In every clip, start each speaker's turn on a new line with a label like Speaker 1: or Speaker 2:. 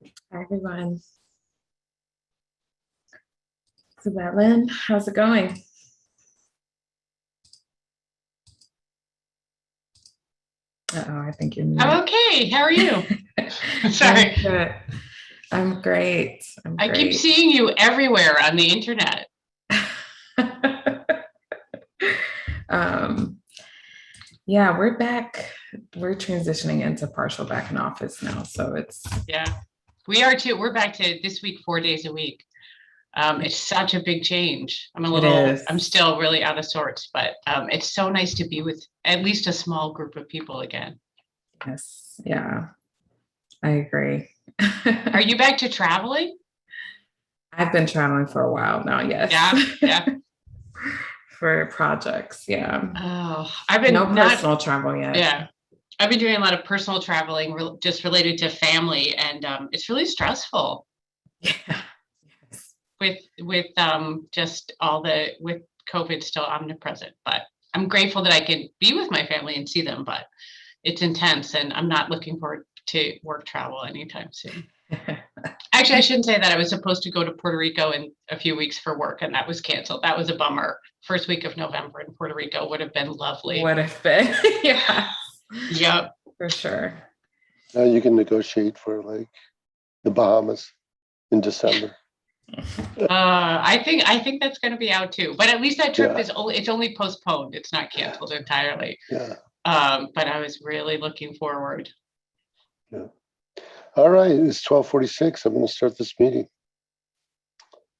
Speaker 1: Hi, everyone. So, Lynn, how's it going? Uh-oh, I think you're muted.
Speaker 2: I'm okay. How are you? Sorry.
Speaker 1: I'm good. I'm great.
Speaker 2: I keep seeing you everywhere on the internet.
Speaker 1: Yeah, we're back. We're transitioning into partial back in office now. So it's.
Speaker 2: Yeah, we are too. We're back to this week, 4 days a week. It's such a big change. I'm still really out of sorts, but it's so nice to be with at least a small group of people again.
Speaker 1: Yes. Yeah, I agree.
Speaker 2: Are you back to traveling?
Speaker 1: I've been traveling for a while now. Yes.
Speaker 2: Yeah.
Speaker 1: For projects. Yeah.
Speaker 2: Oh, I've been
Speaker 1: no personal travel yet.
Speaker 2: Yeah. I've been doing a lot of personal traveling just related to family, and it's really stressful.
Speaker 1: Yeah.
Speaker 2: With just with COVID still omnipresent, but I'm grateful that I can be with my family and see them, but it's intense and I'm not looking forward to work travel anytime soon. Actually, I shouldn't say that. I was supposed to go to Puerto Rico in a few weeks for work and that was canceled. That was a bummer. First week of November in Puerto Rico would have been lovely.
Speaker 1: Would have been. Yeah.
Speaker 2: Yep.
Speaker 1: For sure.
Speaker 3: Now you can negotiate for like the Bahamas in December.
Speaker 2: I think that's going to be out too, but at least that trip is only postponed. It's not canceled entirely.
Speaker 3: Yeah.
Speaker 2: But I was really looking forward.
Speaker 3: Yeah. All right, it's 12:46. I'm going to start this meeting.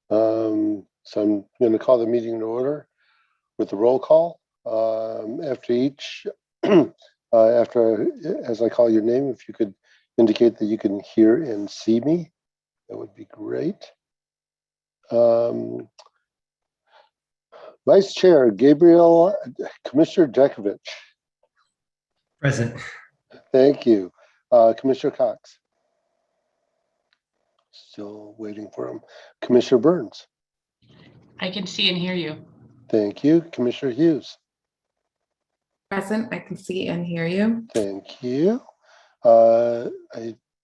Speaker 3: So I'm going to call the meeting to order with the roll call. After each, as I call your name, if you could indicate that you can hear and see me, that would be great. Vice Chair Gabriel, Commissioner Dekovich.
Speaker 4: Present.
Speaker 3: Thank you. Commissioner Cox. Still waiting for him. Commissioner Burns.
Speaker 2: I can see and hear you.
Speaker 3: Thank you. Commissioner Hughes.
Speaker 1: Present. I can see and hear you.
Speaker 3: Thank you. I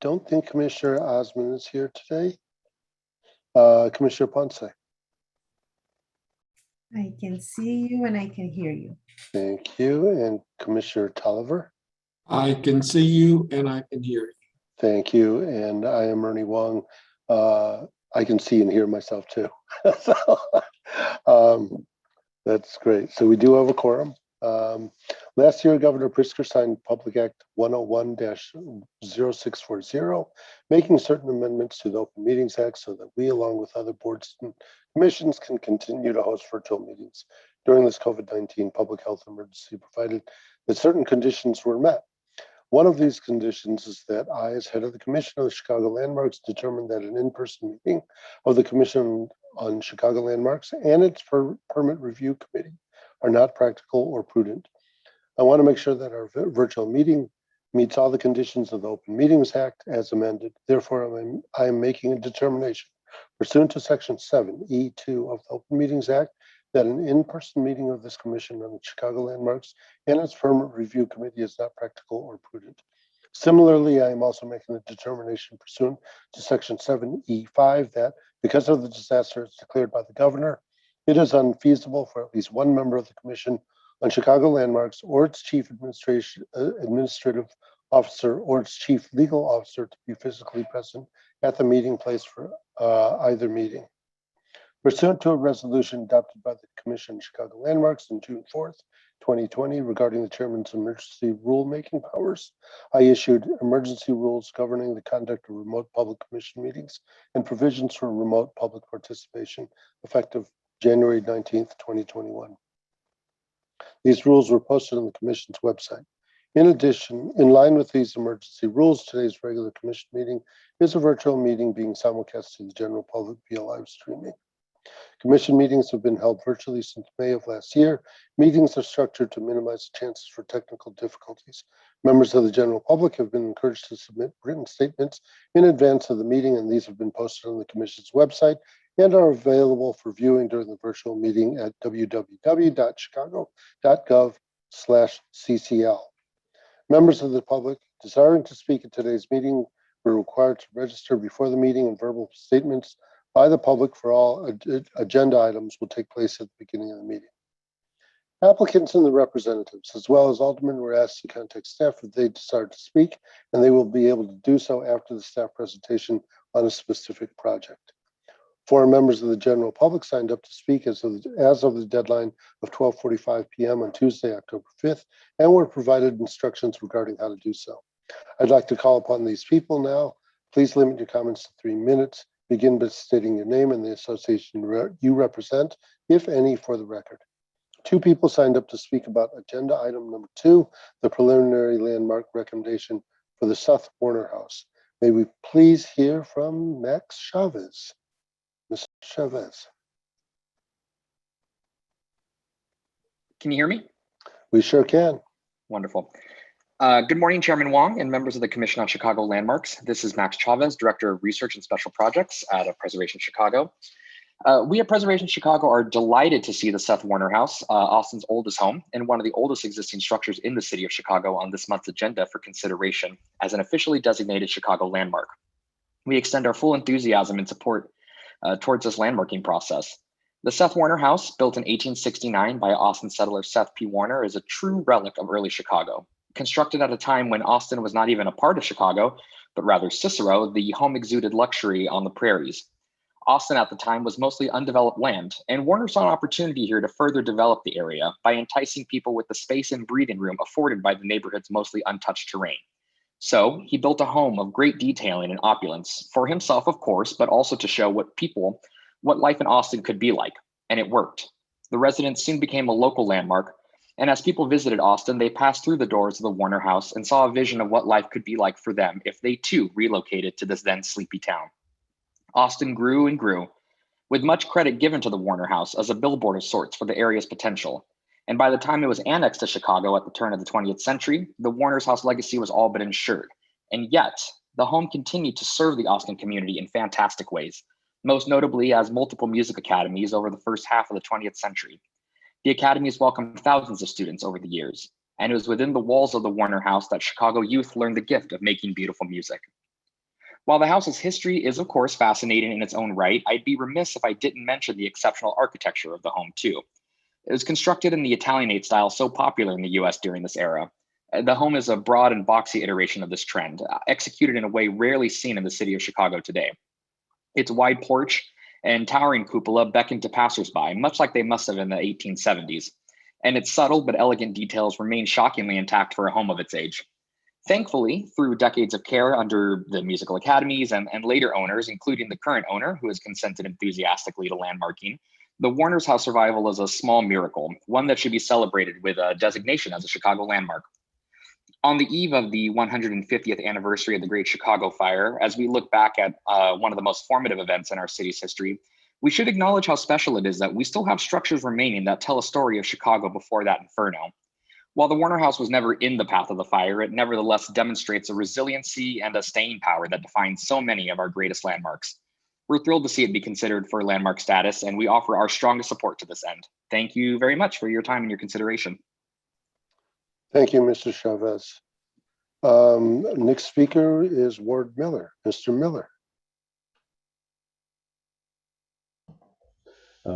Speaker 3: don't think Commissioner Osmond is here today. Commissioner Ponce.
Speaker 5: I can see you and I can hear you.
Speaker 3: Thank you. And Commissioner Tolliver.
Speaker 6: I can see you and I can hear you.
Speaker 3: Thank you. And I am Ernie Wong. I can see and hear myself too. So, that's great. So we do have a quorum. Last year, Governor Pritzker signed Public Act 101-0640, making certain amendments to the Open Meetings Act so that we, along with other boards and commissions, can continue to host virtual meetings during this COVID-19 public health emergency, provided that certain conditions were met. One of these conditions is that I, as head of the Commission of the Chicago Landmarks, determined that an in-person meeting of the Commission on Chicago Landmarks and its permit review committee are not practical or prudent. I want to make sure that our virtual meeting meets all the conditions of the Open Meetings Act as amended. Therefore, I am making a determination pursuant to Section 7E2 of the Open Meetings Act that an in-person meeting of this Commission on the Chicago Landmarks and its permit review committee is not practical or prudent. Similarly, I am also making a determination pursuant to Section 7E5 that because of the disaster as declared by the governor, it is unfeasible for at least one member of the Commission on Chicago Landmarks or its chief administrative officer or its chief legal officer to be physically present at the meeting place for either meeting. Pursuant to a resolution adopted by the Commission on Chicago Landmarks on June 4th, 2020, regarding the chairman's emergency rulemaking powers, I issued emergency rules governing the conduct of remote public commission meetings and provisions for remote public participation effective January 19th, 2021. These rules were posted on the Commission's website. In addition, in line with these emergency rules, today's regular Commission meeting is a virtual meeting being simulcast to the general public via live streaming. Commission meetings have been held virtually since May of last year. Meetings are structured to minimize the chances for technical difficulties. Members of the general public have been encouraged to submit written statements in advance of the meeting, and these have been posted on the Commission's website and are available for viewing during the virtual meeting at www.chicago.gov/CCL. Members of the public desiring to speak at today's meeting We're required to register before the meeting, and verbal statements by the public for all agenda items will take place at the beginning of the meeting. Applicants and the representatives, as well as aldermen, were asked to contact staff if they desire to speak, and they will be able to do so after the staff presentation on a specific project. 4 members of the general public signed up to speak as of the deadline of 12:45 p.m. on Tuesday, October 5th, and were provided instructions regarding how to do so. I'd like to call upon these people now. Please limit your comments to 3 minutes. Begin by stating your name and the association you represent, if any, for the record. 2 people signed up to speak about agenda item number 2, the preliminary landmark recommendation for the Seth Warner House. May we please hear from Max Chavez. Mr. Chavez.
Speaker 7: Can you hear me?
Speaker 3: We sure can.
Speaker 7: Wonderful. Good morning, Chairman Wong and members of the Commission on Chicago Landmarks. This is Max Chavez, Director of Research and Special Projects at Preservation Chicago. We at Preservation Chicago are delighted to see the Seth Warner House, Austin's oldest home and one of the oldest existing structures in the city of Chicago, on this month's agenda for consideration as an officially designated Chicago landmark. We extend our full enthusiasm and support towards this landmarking process. The Seth Warner House, built in 1869 by Austin settler Seth P. Warner, is a true relic of early Chicago. Constructed at a time when Austin was not even a part of Chicago, but rather Cicero, the home exuded luxury on the prairies. Austin at the time was mostly undeveloped land, and Warner saw an opportunity here to further develop the area by enticing people with the space and breathing room afforded by the neighborhood's mostly untouched terrain. So he built a home of great detailing and opulence for himself, of course, but also to show what life in Austin could be like, and it worked. The residence soon became a local landmark, and as people visited Austin, they passed through the doors of the Warner House and saw a vision of what life could be like for them if they too relocated to this then sleepy town. Austin grew and grew, with much credit given to the Warner House as a billboard of sorts for the area's potential. And by the time it was annexed to Chicago at the turn of the 20th century, the Warner's House legacy was all but ensured. And yet, the home continued to serve the Austin community in fantastic ways, most notably as multiple music academies over the first half of the 20th century. The academies welcomed thousands of students over the years, and it was within the walls of the Warner House that Chicago youth learned the gift of making beautiful music. While the house's history is, of course, fascinating in its own right, I'd be remiss if I didn't mention the exceptional architecture of the home, too. It was constructed in the Italianate style so popular in the US during this era. The home is a broad and boxy iteration of this trend, executed in a way rarely seen in the city of Chicago today. Its wide porch and towering cupola beckon to passersby, much like they must have in the 1870s. And its subtle but elegant details remain shockingly intact for a home of its age. Thankfully, through decades of care under the musical academies and later owners, including the current owner, who has consented enthusiastically to landmarking, the Warner's House survival is a small miracle, one that should be celebrated with a designation as a Chicago landmark. On the eve of the 150th anniversary of the Great Chicago Fire, as we look back at one of the most formative events in our city's history, we should acknowledge how special it is that we still have structures remaining that tell a story of Chicago before that inferno. While the Warner House was never in the path of the fire, it nevertheless demonstrates a resiliency and a staying power that defines so many of our greatest landmarks. We're thrilled to see it be considered for landmark status, and we offer our strongest support to this end. Thank you very much for your time and your consideration.
Speaker 3: Thank you, Mr. Chavez. Next speaker is Ward Miller. Mr. Miller.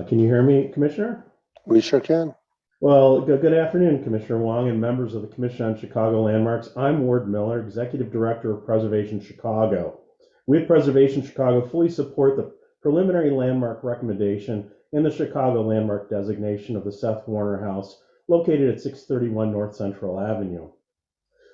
Speaker 8: Can you hear me, Commissioner?
Speaker 3: We sure can.
Speaker 8: Well, good afternoon, Commissioner Wong and members of the Commission on Chicago Landmarks. I'm Ward Miller, Executive Director of Preservation Chicago. We at Preservation Chicago fully support the preliminary landmark recommendation in the Chicago landmark designation of the Seth Warner House, located at 631 North Central Avenue.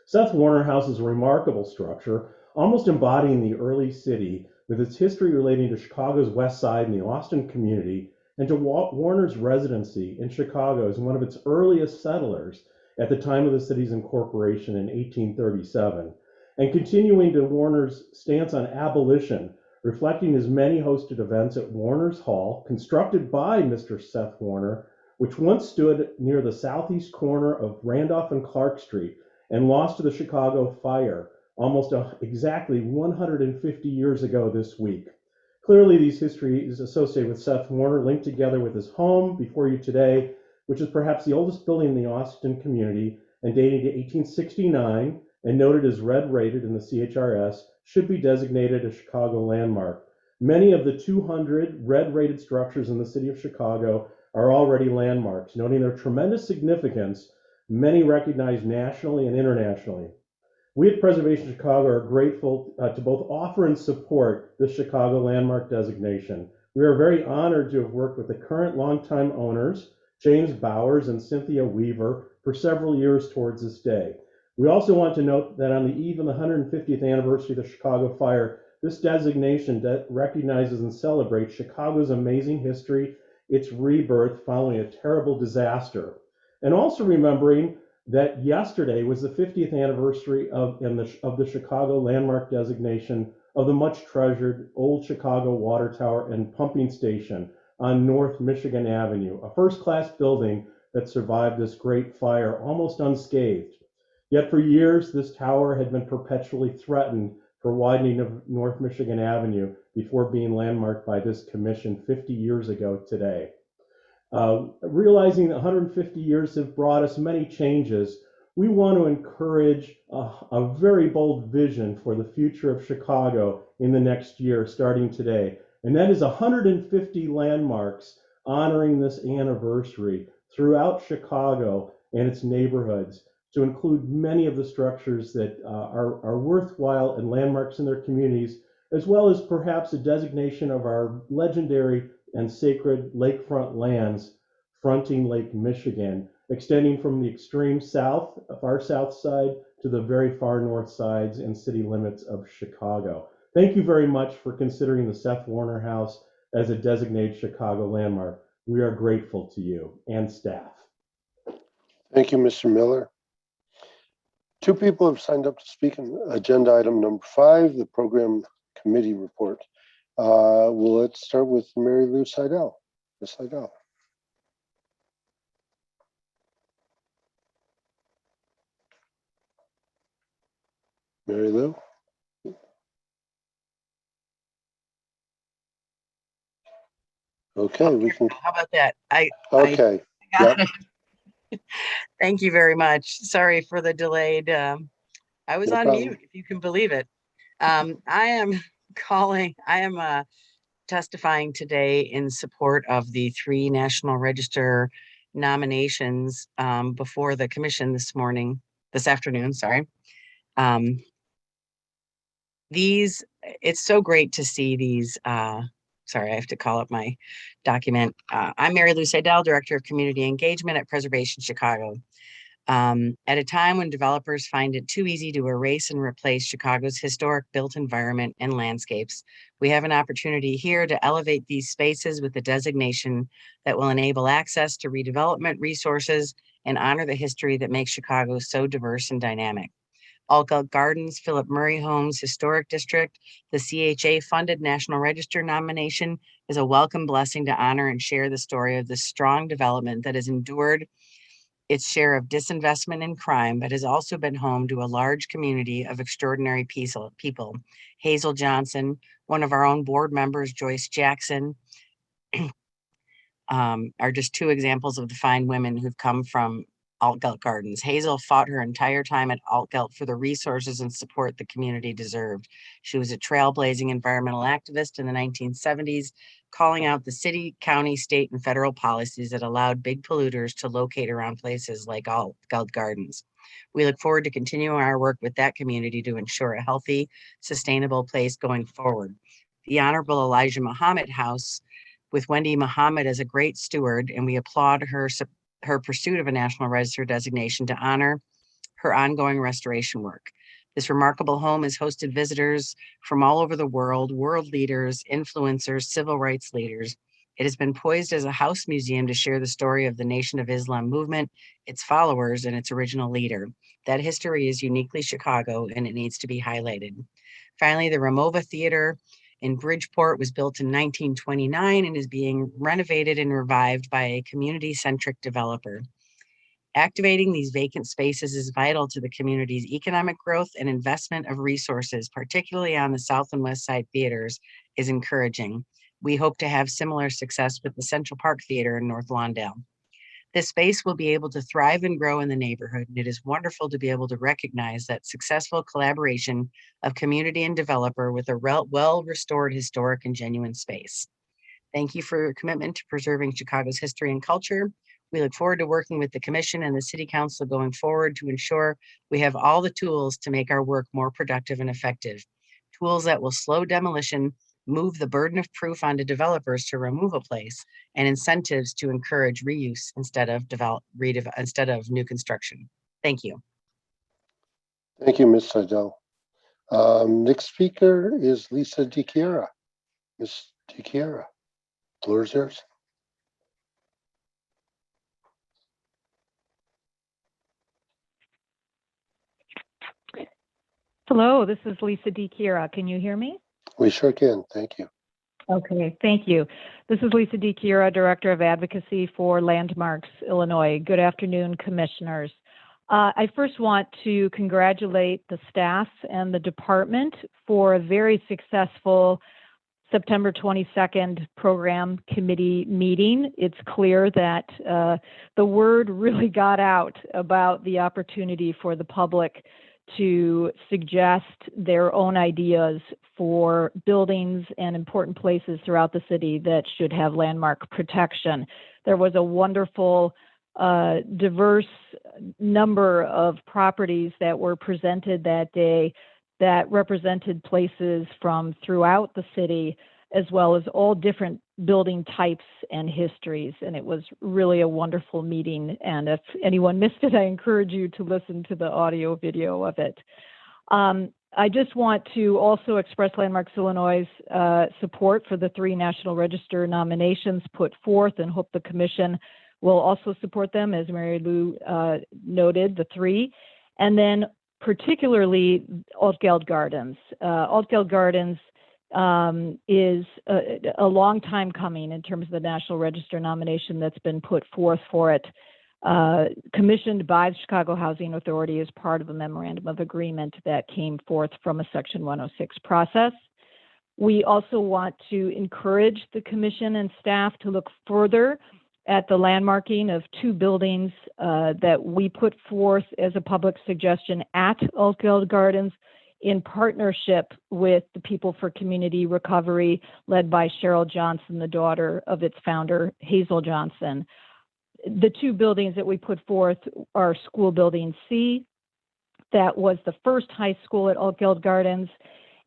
Speaker 8: Seth Warner House is a remarkable structure, almost embodying the early city, with its history relating to Chicago's West Side and the Austin community, and to Warner's residency in Chicago as one of its earliest settlers at the time of the city's incorporation in 1837, and continuing to Warner's stance on abolition, reflecting his many hosted events at Warner's Hall, constructed by Mr. Seth Warner, which once stood near the southeast corner of Randolph and Clark Street and lost to the Chicago fire almost exactly 150 years ago this week. Clearly, these histories associated with Seth Warner linked together with his home before you today, which is perhaps the oldest building in the Austin community and dating to 1869 and noted as red rated in the CHRS should be designated a Chicago landmark. Many of the 200 red rated structures in the city of Chicago are already landmarks, noting their tremendous significance, many recognized nationally and internationally. We at Preservation Chicago are grateful to both offer and support the Chicago landmark designation. We are very honored to have worked with the current longtime owners, James Bowers and Cynthia Weaver, for several years towards this day. We also want to note that on the eve of the 150th anniversary of the Chicago fire, this designation recognizes and celebrates Chicago's amazing history, its rebirth following a terrible disaster, and also remembering that yesterday was the 50th anniversary of the Chicago landmark designation of the much treasured old Chicago water tower and pumping station on North Michigan Avenue, a first-class building that survived this great fire almost unscathed. Yet for years, this tower had been perpetually threatened for widening of North Michigan Avenue before being landmarked by this commission 50 years ago today. Realizing that 150 years have brought us many changes, we want to encourage a very bold vision for the future of Chicago in the next year, starting today. And that is 150 landmarks honoring this anniversary throughout Chicago and its neighborhoods, to include many of the structures that are worthwhile and landmarks in their communities, as well as perhaps a designation of our legendary and sacred lakefront lands fronting Lake Michigan, extending from the extreme south, far south side, to the very far north sides and city limits of Chicago. Thank you very much for considering the Seth Warner House as a designated Chicago landmark. We are grateful to you and staff.
Speaker 3: Thank you, Mr. Miller. Two people have signed up to speak on agenda item number 5, the program committee report. Let's start with Mary Lou Seidel. Ms. Seidel. Mary Lou. Okay, we can.
Speaker 9: How about that?
Speaker 3: Okay.
Speaker 9: I got it. Thank you very much. Sorry for the delayed. I was
Speaker 3: No
Speaker 9: on
Speaker 3: problem.
Speaker 9: mute, if you can believe it. I am testifying today in support of the 3 National Register nominations before the commission this afternoon, sorry. It's so great to see these, sorry, I have to call up my document. I'm Mary Lou Seidel, Director of Community Engagement at Preservation Chicago. At a time when developers find it too easy to erase and replace Chicago's historic built environment and landscapes, we have an opportunity here to elevate these spaces with a designation that will enable access to redevelopment resources and honor the history that makes Chicago so diverse and dynamic. Altgeld Gardens, Philip Murray Homes Historic District, the CHA-funded National Register nomination is a welcome blessing to honor and share the story of this strong development that has endured its share of disinvestment and crime, but has also been home to a large community of extraordinary people. Hazel Johnson, one of our own board members, Joyce Jackson, are just 2 examples of the fine women who've come from Altgeld Gardens. Hazel fought her entire time at Altgeld for the resources and support the community deserved. She was a trailblazing environmental activist in the 1970s, calling out the city, county, state, and federal policies that allowed big polluters to locate around places like Altgeld Gardens. We look forward to continuing our work with that community to ensure a healthy, sustainable place going forward. The Honorable Elijah Muhammad House, with Wendy Muhammad as a great steward, and we applaud her pursuit of a National Register designation to honor her ongoing restoration work. This remarkable home has hosted visitors from all over the world, world leaders, influencers, civil rights leaders. It has been poised as a house museum to share the story of the Nation of Islam movement, its followers, and its original leader. That history is uniquely Chicago, and it needs to be highlighted. Finally, the Remova Theater in Bridgeport was built in 1929 and is being renovated and revived by a community-centric developer. Activating these vacant spaces is vital to the community's economic growth, and investment of resources, particularly on the South and West Side theaters, is encouraging. We hope to have similar success with the Central Park Theater in North Lawndale. This space will be able to thrive and grow in the neighborhood, and it is wonderful to be able to recognize that successful collaboration of community and developer with a well-restored historic and genuine space. Thank you for your commitment to preserving Chicago's history and culture. We look forward to working with the Commission and the City Council going forward to ensure we have all the tools to make our work more productive and effective. Tools that will slow demolition, move the burden of proof onto developers to remove a place, and incentives to encourage reuse instead of new construction. Thank you.
Speaker 3: Thank you, Ms. Seidel. Next speaker is Lisa DiChiara. Ms. DiChiara, floor is yours.
Speaker 10: Hello, this is Lisa DiChiara. Can you hear me?
Speaker 3: We sure can. Thank you.
Speaker 10: Okay, thank you. This is Lisa DiChiara, Director of Advocacy for Landmarks, Illinois. Good afternoon, Commissioners. I first want to congratulate the staff and the department for a very successful September 22nd program committee meeting. It's clear that the word really got out about the opportunity for the public to suggest their own ideas for buildings and important places throughout the city that should have landmark protection. There was a wonderful, diverse number of properties that were presented that day that represented places from throughout the city, as well as all different building types and histories. And it was really a wonderful meeting. And if anyone missed it, I encourage you to listen to the audio video of it. I just want to also express Landmarks Illinois' support for the 3 National Register nominations put forth, and hope the Commission will also support them, as Mary Lou noted, the 3. And then particularly Altgeld Gardens. Altgeld Gardens is a long time coming in terms of the National Register nomination that's been put forth for it, commissioned by the Chicago Housing Authority as part of a memorandum of agreement that came forth from a Section 106 process. We also want to encourage the Commission and staff to look further at the landmarking of 2 buildings that we put forth as a public suggestion at Altgeld Gardens, in partnership with the People for Community Recovery, led by Cheryl Johnson, the daughter of its founder, Hazel Johnson. The 2 buildings that we put forth are School Building C, that was the first high school at Altgeld Gardens,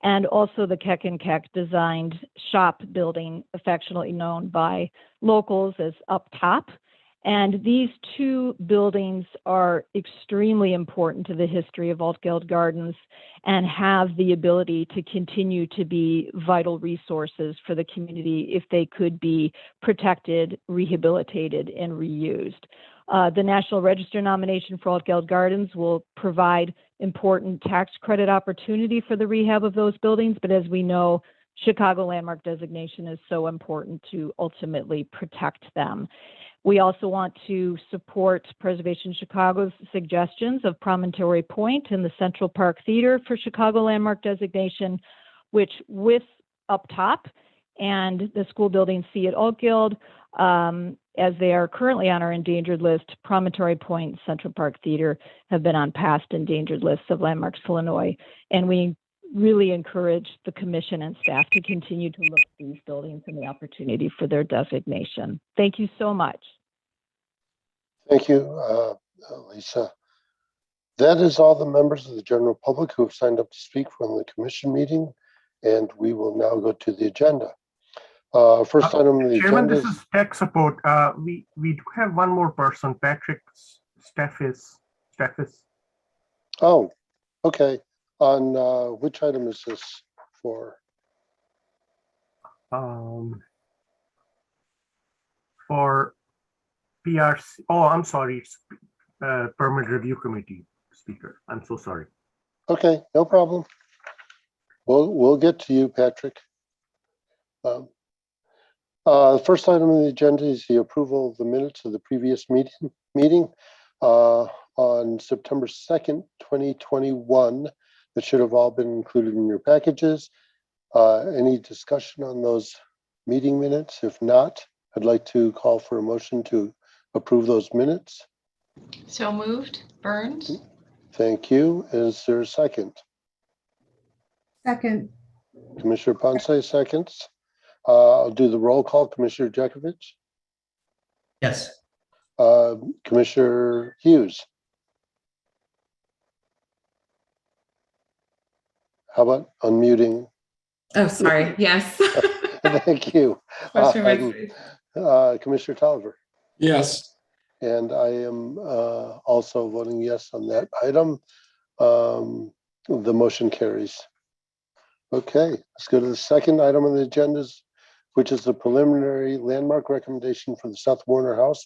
Speaker 10: and also the Keck and Keck designed shop building, affectionately known by locals as Up Top. And these 2 buildings are extremely important to the history of Altgeld Gardens and have the ability to continue to be vital resources for the community if they could be protected, rehabilitated, and reused. The National Register nomination for Altgeld Gardens will provide important tax credit opportunity for the rehab of those buildings, but as we know, Chicago landmark designation is so important to ultimately protect them. We also want to support Preservation Chicago's suggestions of Promontory Point and the Central Park Theater for Chicago landmark designation, which with Up Top and the School Building C at Altgeld, as they are currently on our endangered list, Promontory Point and Central Park Theater have been on past endangered lists of Landmarks Illinois. And we really encourage the Commission and staff to continue to look at these buildings and the opportunity for their designation. Thank you so much.
Speaker 3: Thank you, Lisa. That is all the members of the general public who have signed up to speak from the Commission meeting, and we will now go to the agenda. First item on the
Speaker 11: Chairman,
Speaker 3: agenda
Speaker 11: this is tech support. We do have one more person, Patrick Steffes.
Speaker 3: Oh, okay. On which item is this for?
Speaker 11: For PRC. Oh, I'm sorry. It's Permit Review Committee speaker. I'm so sorry.
Speaker 3: Okay, no problem. We'll get to you, Patrick. First item on the agenda is the approval of the minutes of the previous meeting on September 2nd, 2021. That should have all been included in your packages. Any discussion on those meeting minutes? If not, I'd like to call for a motion to approve those minutes?
Speaker 2: So moved. Burns?
Speaker 3: Thank you. Is there a second?
Speaker 5: Second,
Speaker 3: Commissioner Ponce seconds. I'll do the roll call. Commissioner Jekovich,
Speaker 4: Yes.
Speaker 3: Commissioner Hughes. How about unmuting?
Speaker 1: Oh, sorry. Yes.
Speaker 3: Thank you.
Speaker 1: Commissioner McPhee.
Speaker 3: Commissioner Tolliver.
Speaker 6: Yes.
Speaker 3: And I am also voting yes on that item. The motion carries. Okay, let's go to the second item on the agenda, which is the preliminary landmark recommendation for the South Warner House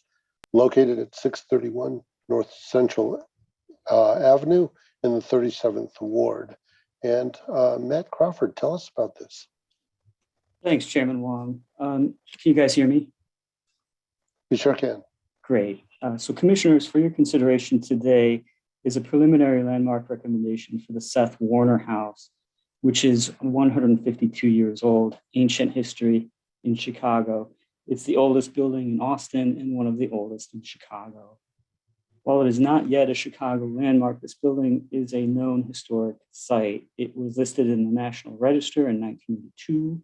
Speaker 3: located at 631 North Central Avenue in the 37th Ward. And Matt Crawford, tell us about this.
Speaker 12: Thanks, Chairman Wong. Can you guys hear me?
Speaker 3: We sure can.
Speaker 12: Great. So commissioners, for your consideration today is a preliminary landmark recommendation for the Seth Warner House, which is 152 years old, ancient history in Chicago. It's the oldest building in Austin and one of the oldest in Chicago. While it is not yet a Chicago landmark, this building is a known historic site. It was listed in the National Register in 1982.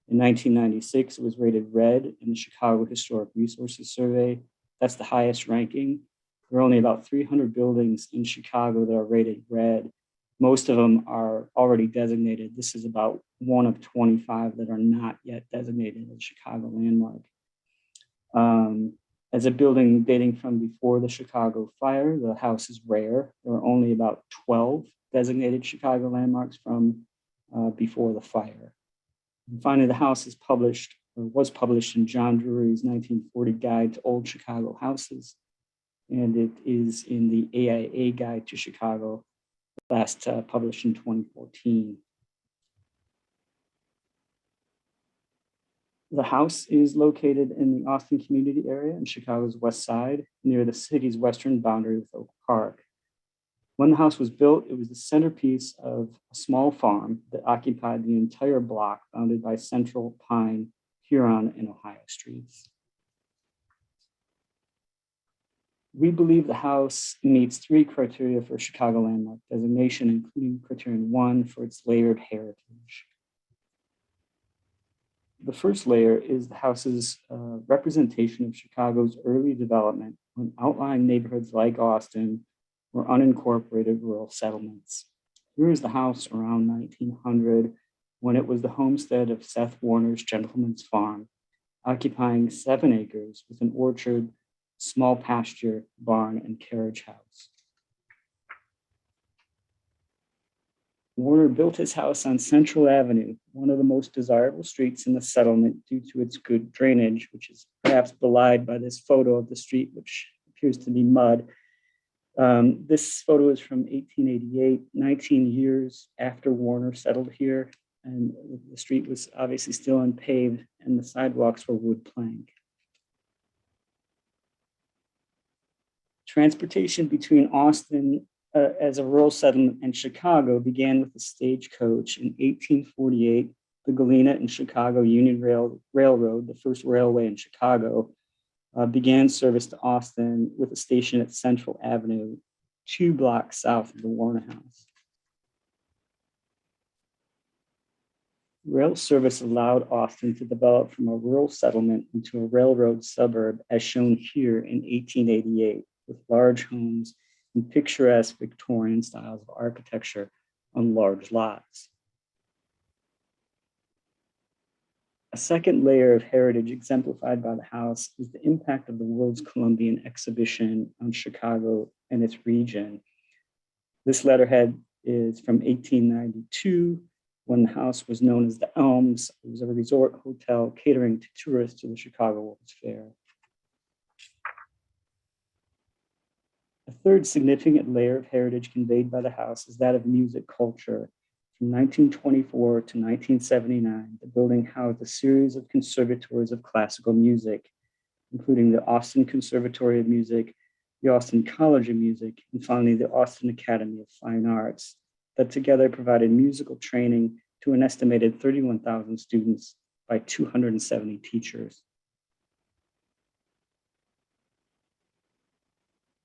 Speaker 12: In 1996, it was rated red in the Chicago Historic Resources Survey. That's the highest ranking. There are only about 300 buildings in Chicago that are rated red. Most of them are already designated. This is about one of 25 that are not yet designated as Chicago landmark. As a building dating from before the Chicago fire, the house is rare. There are only about 12 designated Chicago landmarks from before the fire. And finally, the house is published or was published in John Drury's 1940 Guide to Old Chicago Houses. And it is in the AIA Guide to Chicago, last published in 2014. The house is located in the Austin community area in Chicago's west side, near the city's western boundary with Oak Park. When the house was built, it was the centerpiece of a small farm that occupied the entire block bounded by Central, Pine, Huron, and Ohio streets. We believe the house meets 3 criteria for Chicago landmark designation, including criterion 1 for its layered heritage. The first layer is the house's representation of Chicago's early development when outlying neighborhoods like Austin were unincorporated rural settlements. Here is the house around 1900 when it was the homestead of Seth Warner's Gentleman's Farm, occupying 7 acres with an orchard, small pasture, barn, and carriage house. Warner built his house on Central Avenue, one of the most desirable streets in the settlement due to its good drainage, which is perhaps belied by this photo of the street, which appears to be mud. This photo is from 1888, 19 years after Warner settled here, and the street was obviously still unpaved and the sidewalks were wood plank. Transportation between Austin as a rural settlement and Chicago began with the stagecoach in 1848. The Galena and Chicago Union Railroad, the first railway in Chicago, began service to Austin with a station at Central Avenue, 2 blocks south of the Warner House. Rail service allowed Austin to develop from a rural settlement into a railroad suburb, as shown here in 1888, with large homes and picturesque Victorian styles of architecture on large lots. A second layer of heritage exemplified by the house is the impact of the World's Columbian Exhibition on Chicago and its region. This letterhead is from 1892, when the house was known as the Elms. It was a resort hotel catering to tourists to the Chicago World's Fair. A third significant layer of heritage conveyed by the house is that of music culture. From 1924 to 1979, the building housed a series of conservatories of classical music, including the Austin Conservatory of Music, the Austin College of Music, and finally the Austin Academy of Fine Arts, that together provided musical training to an estimated 31,000 students by 270 teachers.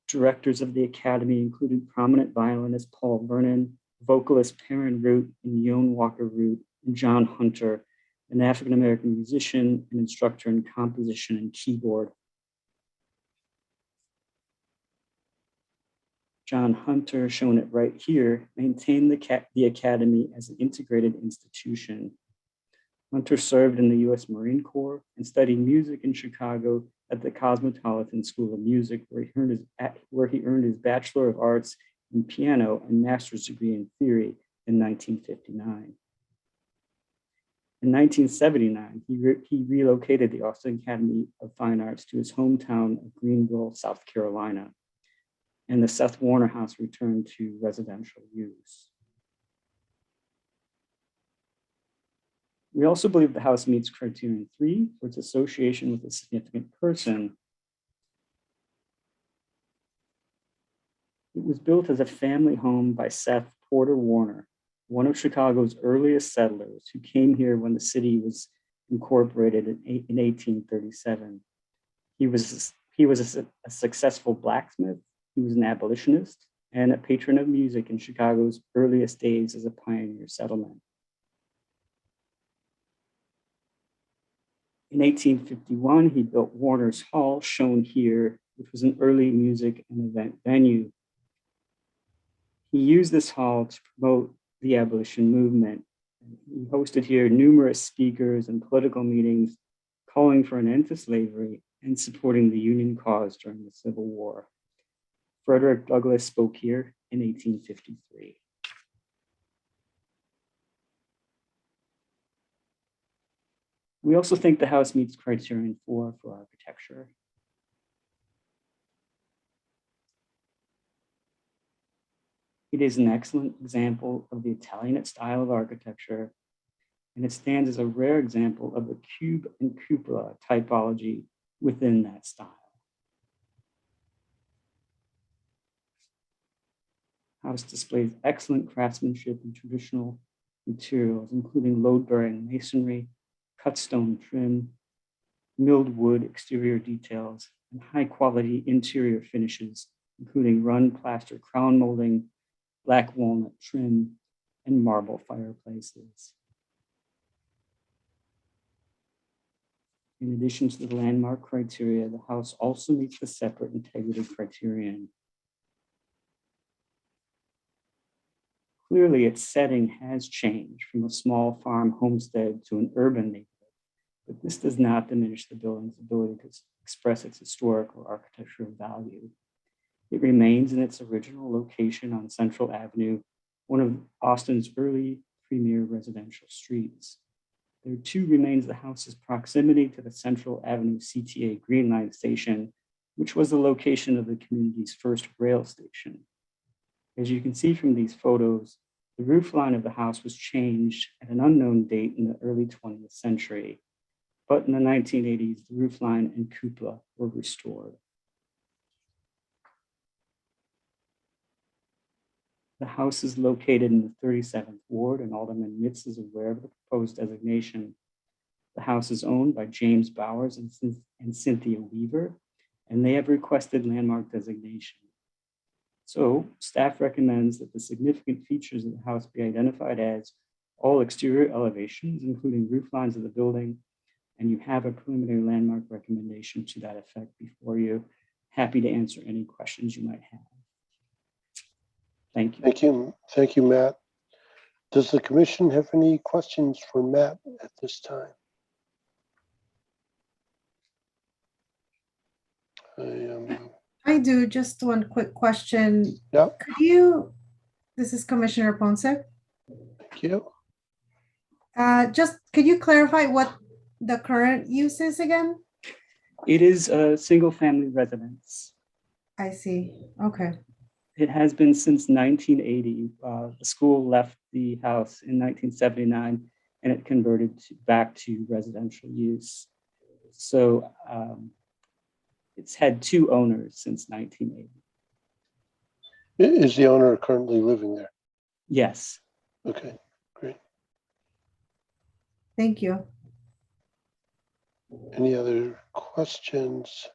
Speaker 12: Directors of the Academy included prominent violinist Paul Vernon, vocalist Perrin Root and Yoan Walker Root, and John Hunter, an African-American musician and instructor in composition and keyboard. John Hunter, shown it right here, maintained the Academy as an integrated institution. Hunter served in the U.S. Marine Corps and studied music in Chicago at the Cosmopolitan School of Music, where he earned his Bachelor of Arts in piano and master's degree in theory in 1959. In 1979, he relocated the Austin Academy of Fine Arts to his hometown of Greenville, South Carolina, and the Seth Warner House returned to residential use. We also believe the house meets criterion 3 for its association with a significant person. It was built as a family home by Seth Porter Warner, one of Chicago's earliest settlers who came here when the city was incorporated in 1837. He was a successful blacksmith, he was an abolitionist, and a patron of music in Chicago's earliest days as a pioneer settlement. In 1851, he built Warner's Hall, shown here, which was an early music and event venue. He used this hall to promote the abolition movement. He hosted here numerous speakers and political meetings calling for an end to slavery and supporting the Union cause during the Civil War. Frederick Douglass spoke here in 1853. We also think the house meets criterion 4 for architecture. It is an excellent example of the Italianate style of architecture, and it stands as a rare example of the cube and cupola typology within that style. House displays excellent craftsmanship and traditional materials, including load-bearing masonry, cut stone trim, milled wood exterior details, and high-quality interior finishes, including run plaster crown molding, black walnut trim, and marble fireplaces. In addition to the landmark criteria, the house also meets the separate integrity criterion. Clearly, its setting has changed from a small farm homestead to an urban neighborhood, but this does not diminish the building's ability to express its historical architectural value. It remains in its original location on Central Avenue, one of Austin's early premier residential streets. There too remains the house's proximity to the Central Avenue CTA Green Line station, which was the location of the community's first rail station. As you can see from these photos, the roof line of the house was changed at an unknown date in the early 20th century, but in the 1980s, the roof line and cupola were restored. The house is located in the 37th Ward, and Alderman Mitz is aware of the proposed designation. The house is owned by James Bowers and Cynthia Weaver, and they have requested landmark designation. So staff recommends that the significant features of the house be identified as all exterior elevations, including roof lines of the building, and you have a preliminary landmark recommendation to that effect before you. Happy to answer any questions you might have. Thank you.
Speaker 3: Thank you, Matt. Does the commission have any questions for Matt at this time?
Speaker 5: I do. Just one quick question.
Speaker 3: Yep.
Speaker 5: This is Commissioner Ponce.
Speaker 3: Thank you.
Speaker 5: Could you clarify what the current use is again?
Speaker 12: It is a single family residence.
Speaker 5: I see. Okay.
Speaker 12: It has been since 1980. The school left the house in 1979 and it converted back to residential use. So it's had 2 owners since 1980.
Speaker 3: Is the owner currently living there?
Speaker 12: Yes.
Speaker 3: Okay, great.
Speaker 5: Thank you.
Speaker 3: Any other questions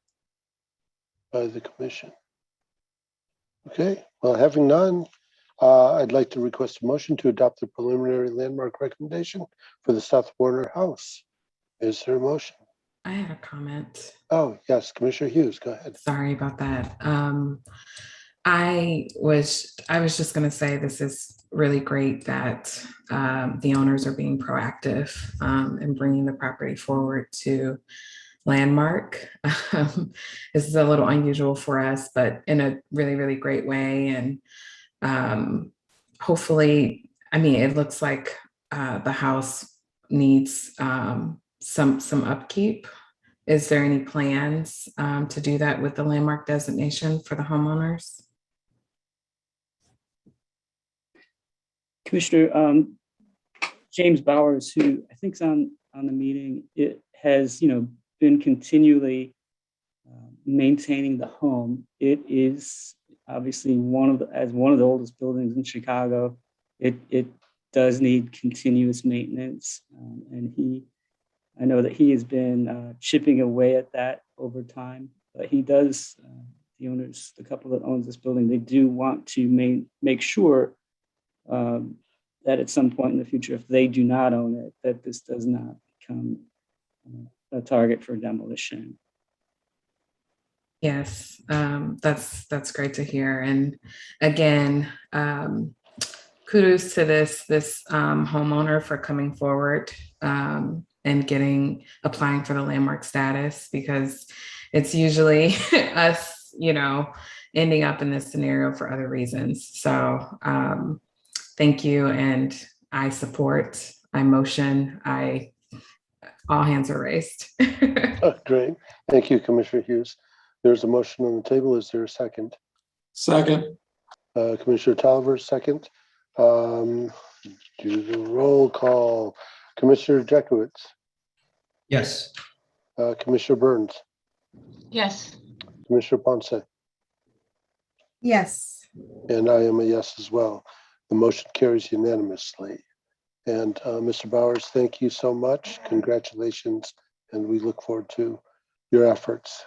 Speaker 3: by the commission? Okay, well, having none, I'd like to request a motion to adopt the preliminary landmark recommendation for the South Warner House. Is there a motion?
Speaker 1: I have a comment.
Speaker 3: Oh, yes, Commissioner Hughes, go ahead.
Speaker 1: Sorry about that. I was just going to say this is really great that the owners are being proactive and bringing the property forward to landmark. This is a little unusual for us, but in a really, really great way. And hopefully, I mean, it looks like the house needs some upkeep. Is there any plans to do that with the landmark designation for the homeowners?
Speaker 12: Commissioner, James Bowers, who I think is on the meeting, it has, been continually maintaining the home. It is obviously one of the oldest buildings in Chicago. It does need continuous maintenance, and I know that he has been chipping away at that over time. But he does. The owners, the couple that owns this building, they do want to make sure that at some point in the future, if they do not own it, that this does not become a target for demolition.
Speaker 1: Yes, that's great to hear. And again, kudos to this homeowner for coming forward and applying for the landmark status, because it's usually us, ending up in this scenario for other reasons. So thank you, and I support. I motion. All hands are raised.
Speaker 3: Oh, great. Thank you, Commissioner Hughes. There's a motion on the table. Is there a second?
Speaker 6: Second.
Speaker 3: Commissioner Tolliver, second. Do the roll call. Commissioner Jekowitz.
Speaker 4: Yes.
Speaker 3: Commissioner Burns.
Speaker 2: Yes.
Speaker 3: Commissioner Ponce.
Speaker 5: Yes.
Speaker 3: And I am a yes as well. The motion carries unanimously. And Mr. Bowers, thank you so much. Congratulations. And we look forward to your efforts.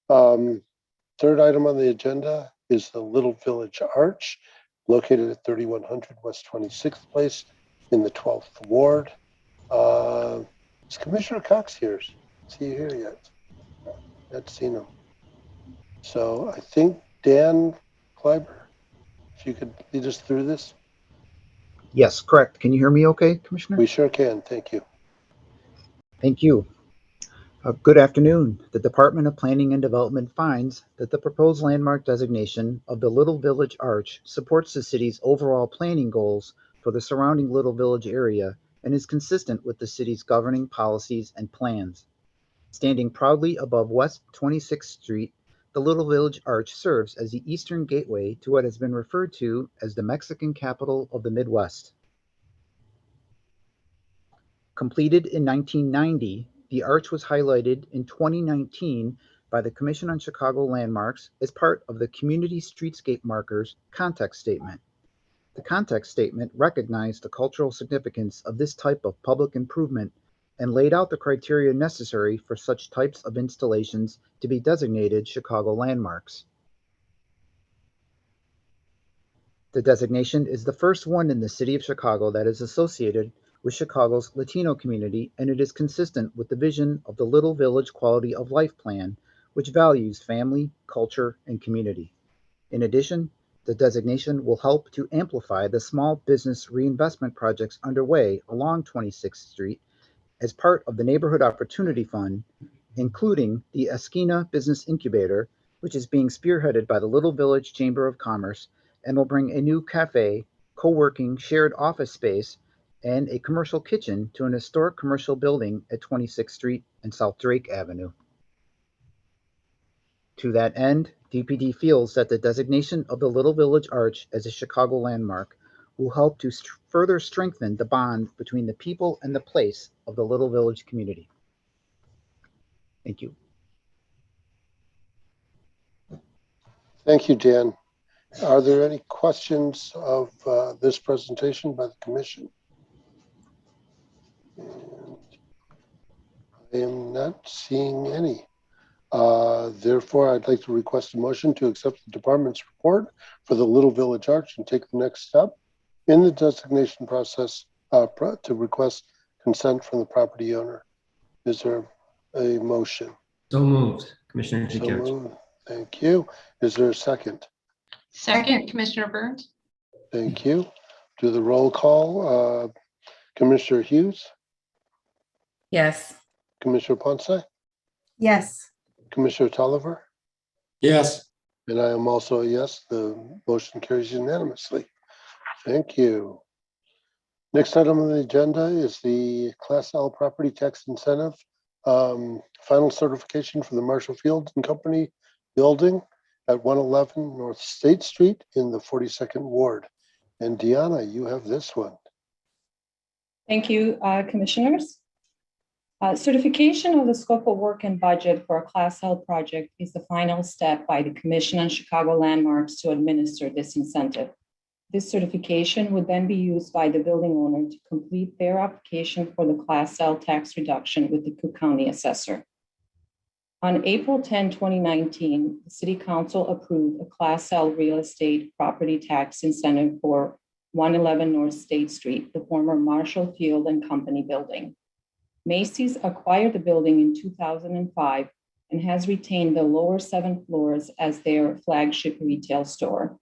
Speaker 3: Third item on the agenda is the Little Village Arch, located at 3100 West 26th Place in the 12th Ward. Is Commissioner Cox here? Is he here yet? Not seen him. So I think Dan Kleiber, if you could lead us through this.
Speaker 13: Yes, correct. Can you hear me okay, Commissioner?
Speaker 3: We sure can. Thank you.
Speaker 13: Thank you. Good afternoon. The Department of Planning and Development finds that the proposed landmark designation of the Little Village Arch supports the city's overall planning goals for the surrounding Little Village area and is consistent with the city's governing policies and plans. Standing proudly above West 26th Street, the Little Village Arch serves as the eastern gateway to what has been referred to as the Mexican capital of the Midwest. Completed in 1990, the arch was highlighted in 2019 by the Commission on Chicago Landmarks as part of the Community Streetscape Markers Context Statement. The context statement recognized the cultural significance of this type of public improvement and laid out the criteria necessary for such types of installations to be designated Chicago landmarks. The designation is the first one in the city of Chicago that is associated with Chicago's Latino community, and it is consistent with the vision of the Little Village Quality of Life Plan, which values family, culture, and community. In addition, the designation will help to amplify the small business reinvestment projects underway along 26th Street as part of the Neighborhood Opportunity Fund, including the Esquina Business Incubator, which is being spearheaded by the Little Village Chamber of Commerce and will bring a new cafe, co-working, shared office space, and a commercial kitchen to an historic commercial building at 26th Street and South Drake Avenue. To that end, DPD feels that the designation of the Little Village Arch as a Chicago landmark will help to further strengthen the bond between the people and the place of the Little Village community. Thank you.
Speaker 3: Thank you, Dan. Are there any questions of this presentation by the Commission? And I am not seeing any. Therefore, I'd like to request a motion to accept the department's report for the Little Village Arch and take the next step in the designation process to request consent from the property owner. Is there a motion?
Speaker 4: So moved, Commissioner
Speaker 3: So
Speaker 4: Jakirich.
Speaker 3: moved. Thank you. Is there a second?
Speaker 2: Second, Commissioner Burns.
Speaker 3: Thank you. Do the roll call. Commissioner Hughes,
Speaker 1: Yes.
Speaker 3: Commissioner Ponce,
Speaker 5: Yes.
Speaker 3: Commissioner Tolliver,
Speaker 6: Yes.
Speaker 3: and I am also a yes. The motion carries unanimously. Thank you. Next item on the agenda is the Class L property tax incentive. Final certification for the Marshall Field and Company building at 111 North State Street in the 42nd Ward. And Deanna, you have this one.
Speaker 14: Thank you, Commissioners. Certification of the scope of work and budget for a Class L project is the final step by the Commission on Chicago Landmarks to administer this incentive. This certification would then be used by the building owner to complete their application for the Class L tax reduction with the Cook County Assessor. On April 10, 2019, the City Council approved a Class L real estate property tax incentive for 111 North State Street, the former Marshall Field and Company building. Macy's acquired the building in 2005 and has retained the lower 7 floors as their flagship retail store.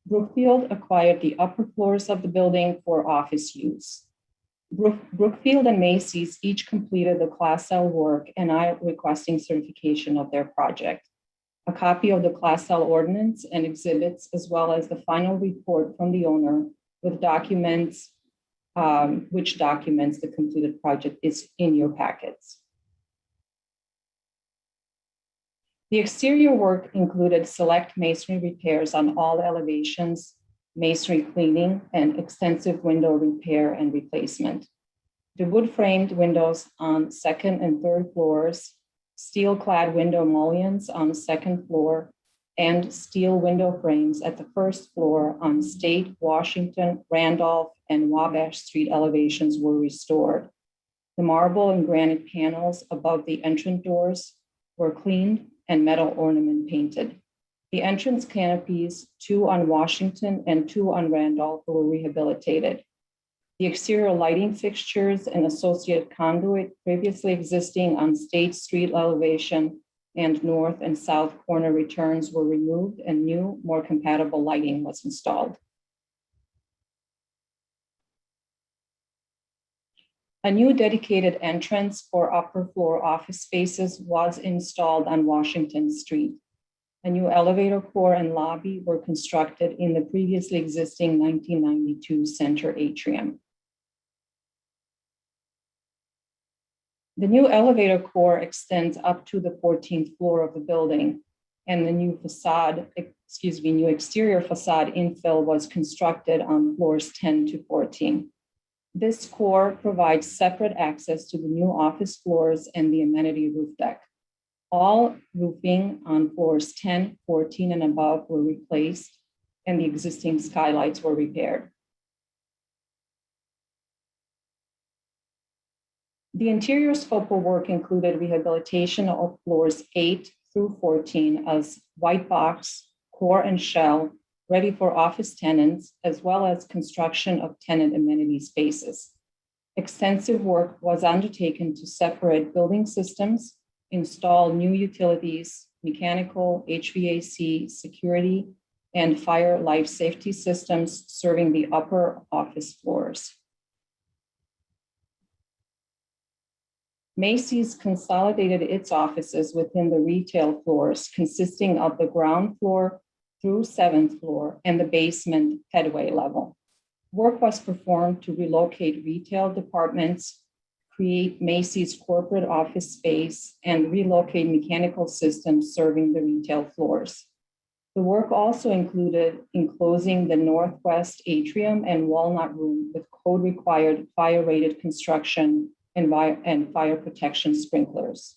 Speaker 14: Brookfield acquired the upper floors of the building for office use. Brookfield and Macy's each completed the Class L work and are requesting certification of their project. A copy of the Class L ordinance and exhibits, as well as the final report from the owner with documents, which documents the completed project, is in your packets. The exterior work included select masonry repairs on all elevations, masonry cleaning, and extensive window repair and replacement. The wood-framed windows on 2nd and 3rd floors, steel-clad window mullions on the 2nd floor, and steel window frames at the 1st floor on State, Washington, Randolph, and Wabash Street elevations were restored. The marble and granite panels above the entrance doors were cleaned and metal ornament painted. The entrance canopies, 2 on Washington and 2 on Randolph, were rehabilitated. The exterior lighting fixtures and associated conduit previously existing on State Street elevation and north and south corner returns were removed and new, more compatible lighting was installed. A new dedicated entrance for upper floor office spaces was installed on Washington Street. A new elevator core and lobby were constructed in the previously existing 1992 center atrium. The new elevator core extends up to the 14th floor of the building, and the new new exterior facade infill was constructed on floors 10 to 14. This core provides separate access to the new office floors and the amenity roof deck. All roofing on floors 10, 14, and above were replaced, and the existing skylights were repaired. The interior scope of work included rehabilitation of floors 8 through 14 as white box, core, and shell, ready for office tenants, as well as construction of tenant amenity spaces. Extensive work was undertaken to separate building systems, install new utilities, mechanical, HVAC, security, and fire life safety systems serving the upper office floors. Macy's consolidated its offices within the retail floors, consisting of the ground floor through 7th floor and the basement headway level. Work was performed to relocate retail departments, create Macy's corporate office space, and relocate mechanical systems serving the retail floors. The work also included enclosing the northwest atrium and walnut room with code-required fire-rated construction and fire protection sprinklers.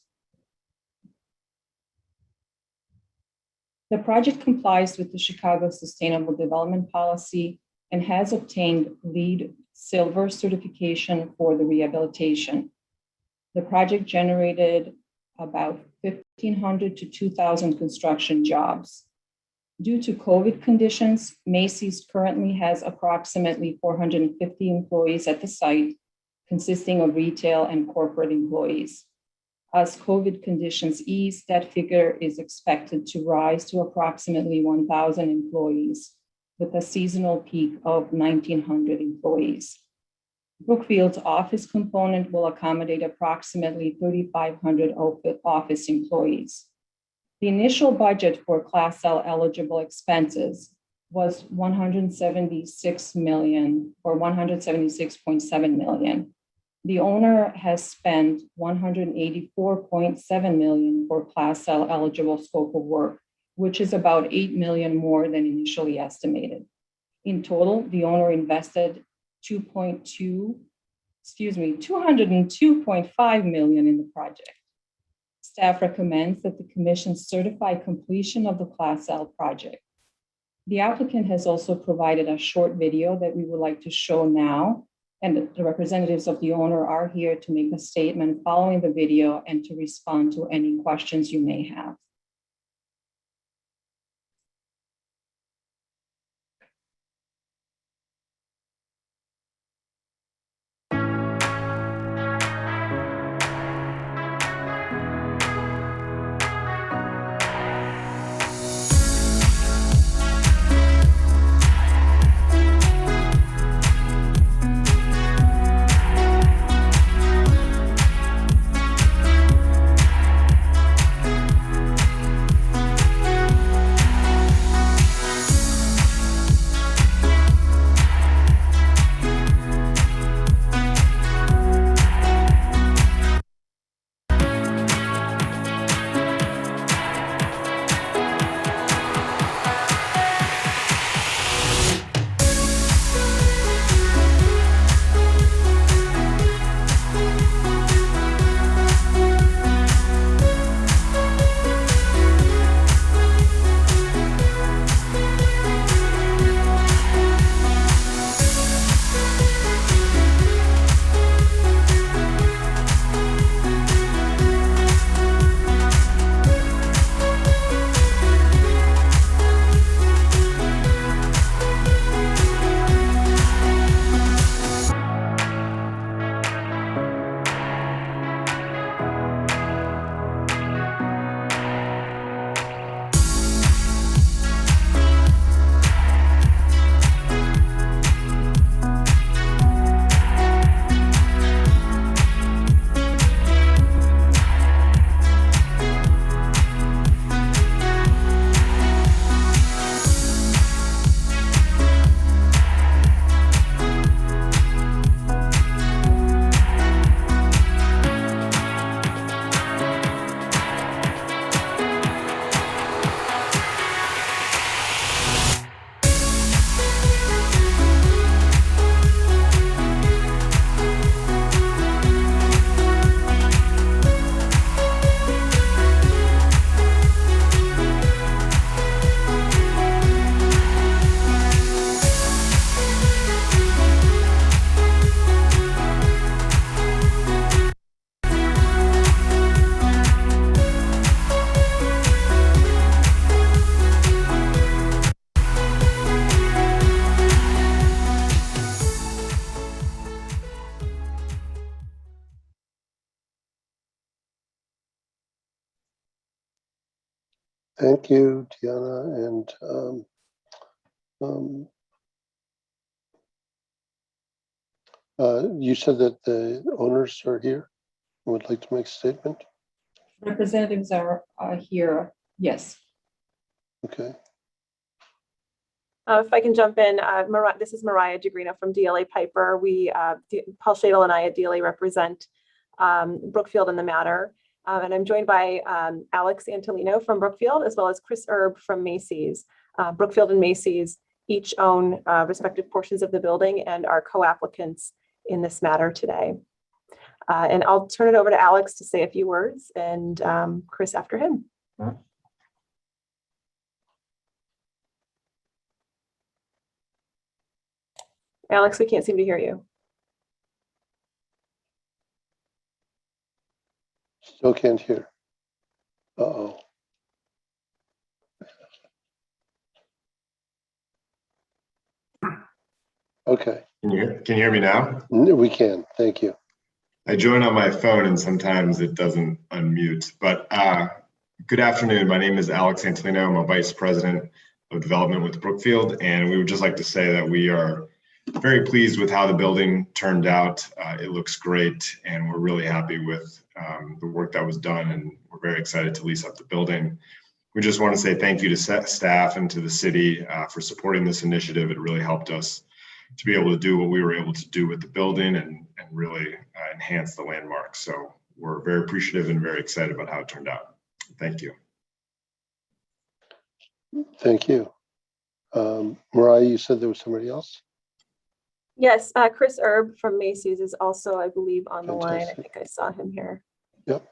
Speaker 14: The project complies with the Chicago Sustainable Development Policy and has obtained LEED Silver certification for the rehabilitation. The project generated about 1,500 to 2,000 construction jobs. Due to COVID conditions, Macy's currently has approximately 450 employees at the site, consisting of retail and corporate employees. As COVID conditions ease, that figure is expected to rise to approximately 1,000 employees, with a seasonal peak of 1,900 employees. Brookfield's office component will accommodate approximately 3,500 office employees. The initial budget for Class L eligible expenses was $176 million or $176.7 million. The owner has spent $184.7 million for Class L eligible scope of work, which is about $8 million more than initially estimated. In total, the owner invested $202.5 million in the project. Staff recommends that the commission certify completion of the Class L project. The applicant has also provided a short video that we would like to show now, and the representatives of the owner are here to make a statement following the video and to respond to any questions you may have.
Speaker 3: Thank you, Tiana. And you said that the owners are here and would like to make a statement.
Speaker 14: Representatives are here, yes.
Speaker 3: Okay.
Speaker 15: If I can jump in, this is Mariah Degrino from DLA Piper. Paul Seidel and I at DLA represent Brookfield in the matter. And I'm joined by Alex Antolino from Brookfield, as well as Chris Erb from Macy's. Brookfield and Macy's each own respective portions of the building and are co-applicants in this matter today. And I'll turn it over to Alex to say a few words, and Chris after him. Alex, we can't seem to hear you.
Speaker 3: Still can't hear. Uh-oh. Okay.
Speaker 16: Can you hear me now?
Speaker 3: We can. Thank you.
Speaker 16: I join on my phone and sometimes it doesn't unmute. But good afternoon. My name is Alex Antolino. I'm a Vice President of Development with Brookfield, and we would just like to say that we are very pleased with how the building turned out. It looks great, and we're really happy with the work that was done, and we're very excited to lease up the building. We just want to say thank you to staff and to the city for supporting this initiative. It really helped us to be able to do what we were able to do with the building and really enhance the landmark. So we're very appreciative and very excited about how it turned out. Thank you.
Speaker 3: Thank you. Mariah, you said there was somebody else?
Speaker 15: Yes, Chris Erb from Macy's is also, I believe, on the line. I
Speaker 3: Fantastic.
Speaker 15: think I saw him here.
Speaker 3: Yep.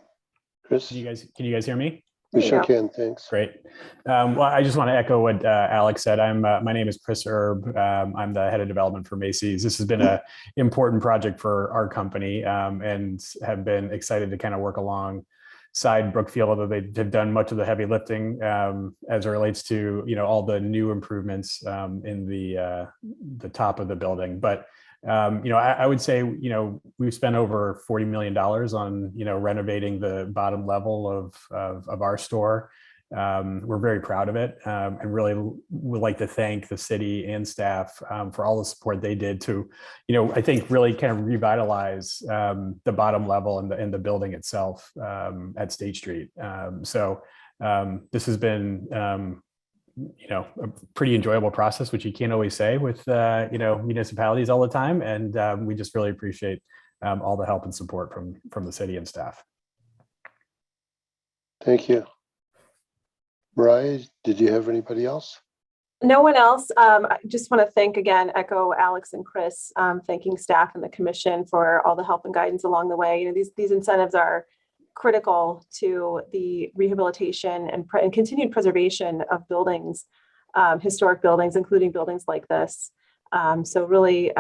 Speaker 3: Chris?
Speaker 17: Can you guys hear me?
Speaker 3: We sure
Speaker 15: Yeah.
Speaker 3: can, thanks.
Speaker 17: Great. Well, I just want to echo what Alex said. My name is Chris Erb. I'm the head of development for Macy's. This has been an important project for our company, and have been excited to kind of work alongside Brookfield, although they have done much of the heavy lifting as it relates to all the new improvements in the top of the building. But I would say, we've spent over $40 million on, renovating the bottom level of our store. We're very proud of it, and really would like to thank the city and staff for all the support they did to, I think really kind of revitalize the bottom level and the building itself at State Street. So this has been a pretty enjoyable process, which you can't always say with municipalities all the time, and we just really appreciate all the help and support from the city and staff.
Speaker 3: Thank you. Mariah, did you have anybody else?
Speaker 15: No one else. I just want to thank again, echo Alex and Chris, thanking staff and the commission for all the help and guidance along the way. These incentives are critical to the rehabilitation and continued preservation of buildings, historic buildings, including buildings like this. So really,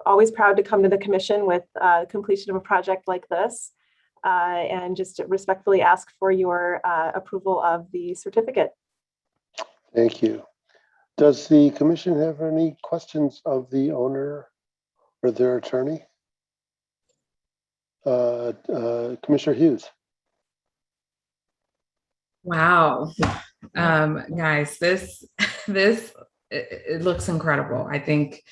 Speaker 15: always proud to come to the commission with completion of a project like this, and just respectfully ask for your approval of the certificate.
Speaker 3: Thank you. Does the commission have any questions of the owner or their attorney? Commissioner Hughes.
Speaker 1: Wow. Guys, this it looks incredible. I think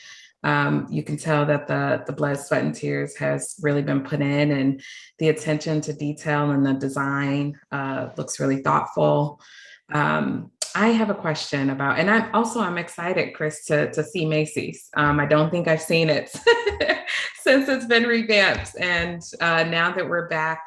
Speaker 1: you can tell that the blood, sweat, and tears has really been put in, and the attention to detail and the design looks really thoughtful. I have a question about, and I'm excited, Chris, to see Macy's. I don't think I've seen it since it's been revamped, and now that we're back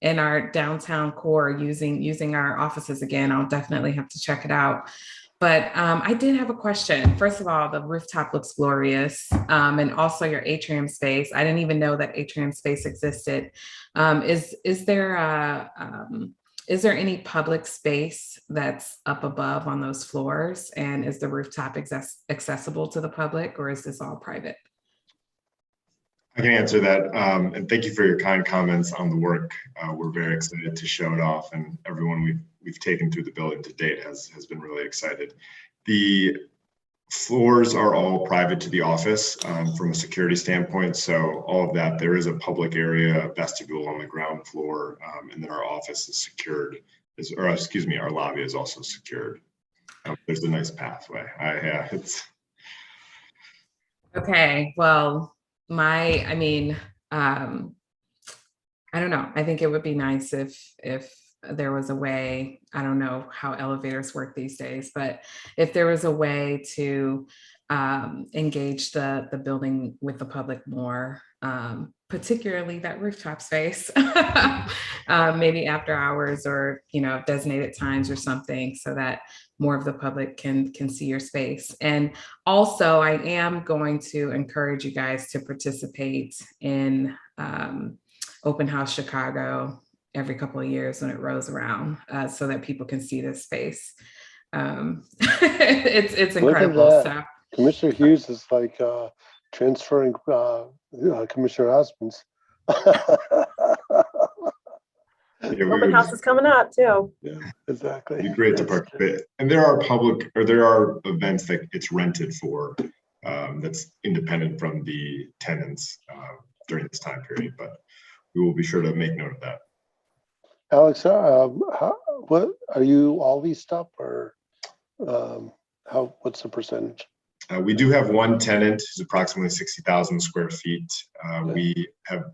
Speaker 1: in our downtown core using our offices again, I'll definitely have to check it out. But I did have a question. First of all, the rooftop looks glorious, and also your atrium space. I didn't even know that atrium space existed. Is there any public space that's up above on those floors? And is the rooftop accessible to the public, or is this all private?
Speaker 16: I can answer that. And thank you for your kind comments on the work. We're very excited to show it off, and everyone we've taken through the building to date has been really excited. The floors are all private to the office from a security standpoint. So all of that, there is a public area, a vestibule on the ground floor, and then our office is secured, our lobby is also secured. There's a nice pathway.
Speaker 1: Okay, well, I don't know. I think it would be nice if there was a way, I don't know how elevators work these days, but if there was a way to engage the building with the public more, particularly that rooftop space, maybe after hours or, designated times or something, so that more of the public can see your space. And also, I am going to encourage you guys to participate in Open House Chicago every couple of years when it rolls around, so that people can see this space. It's incredible. So
Speaker 3: Commissioner Hughes is like transferring Commissioner Osmond's.
Speaker 16: Yeah, we
Speaker 15: Open
Speaker 16: would-
Speaker 15: house is coming up too.
Speaker 3: Yeah, exactly.
Speaker 16: It'd be great to
Speaker 3: That's
Speaker 16: participate. And there are events that it's rented for, that's independent from the tenants during this time period, but we will be sure to make note of that.
Speaker 3: Alex, what are you all leased up, or what's the percentage?
Speaker 16: We do have one tenant who's approximately 60,000 square feet. We have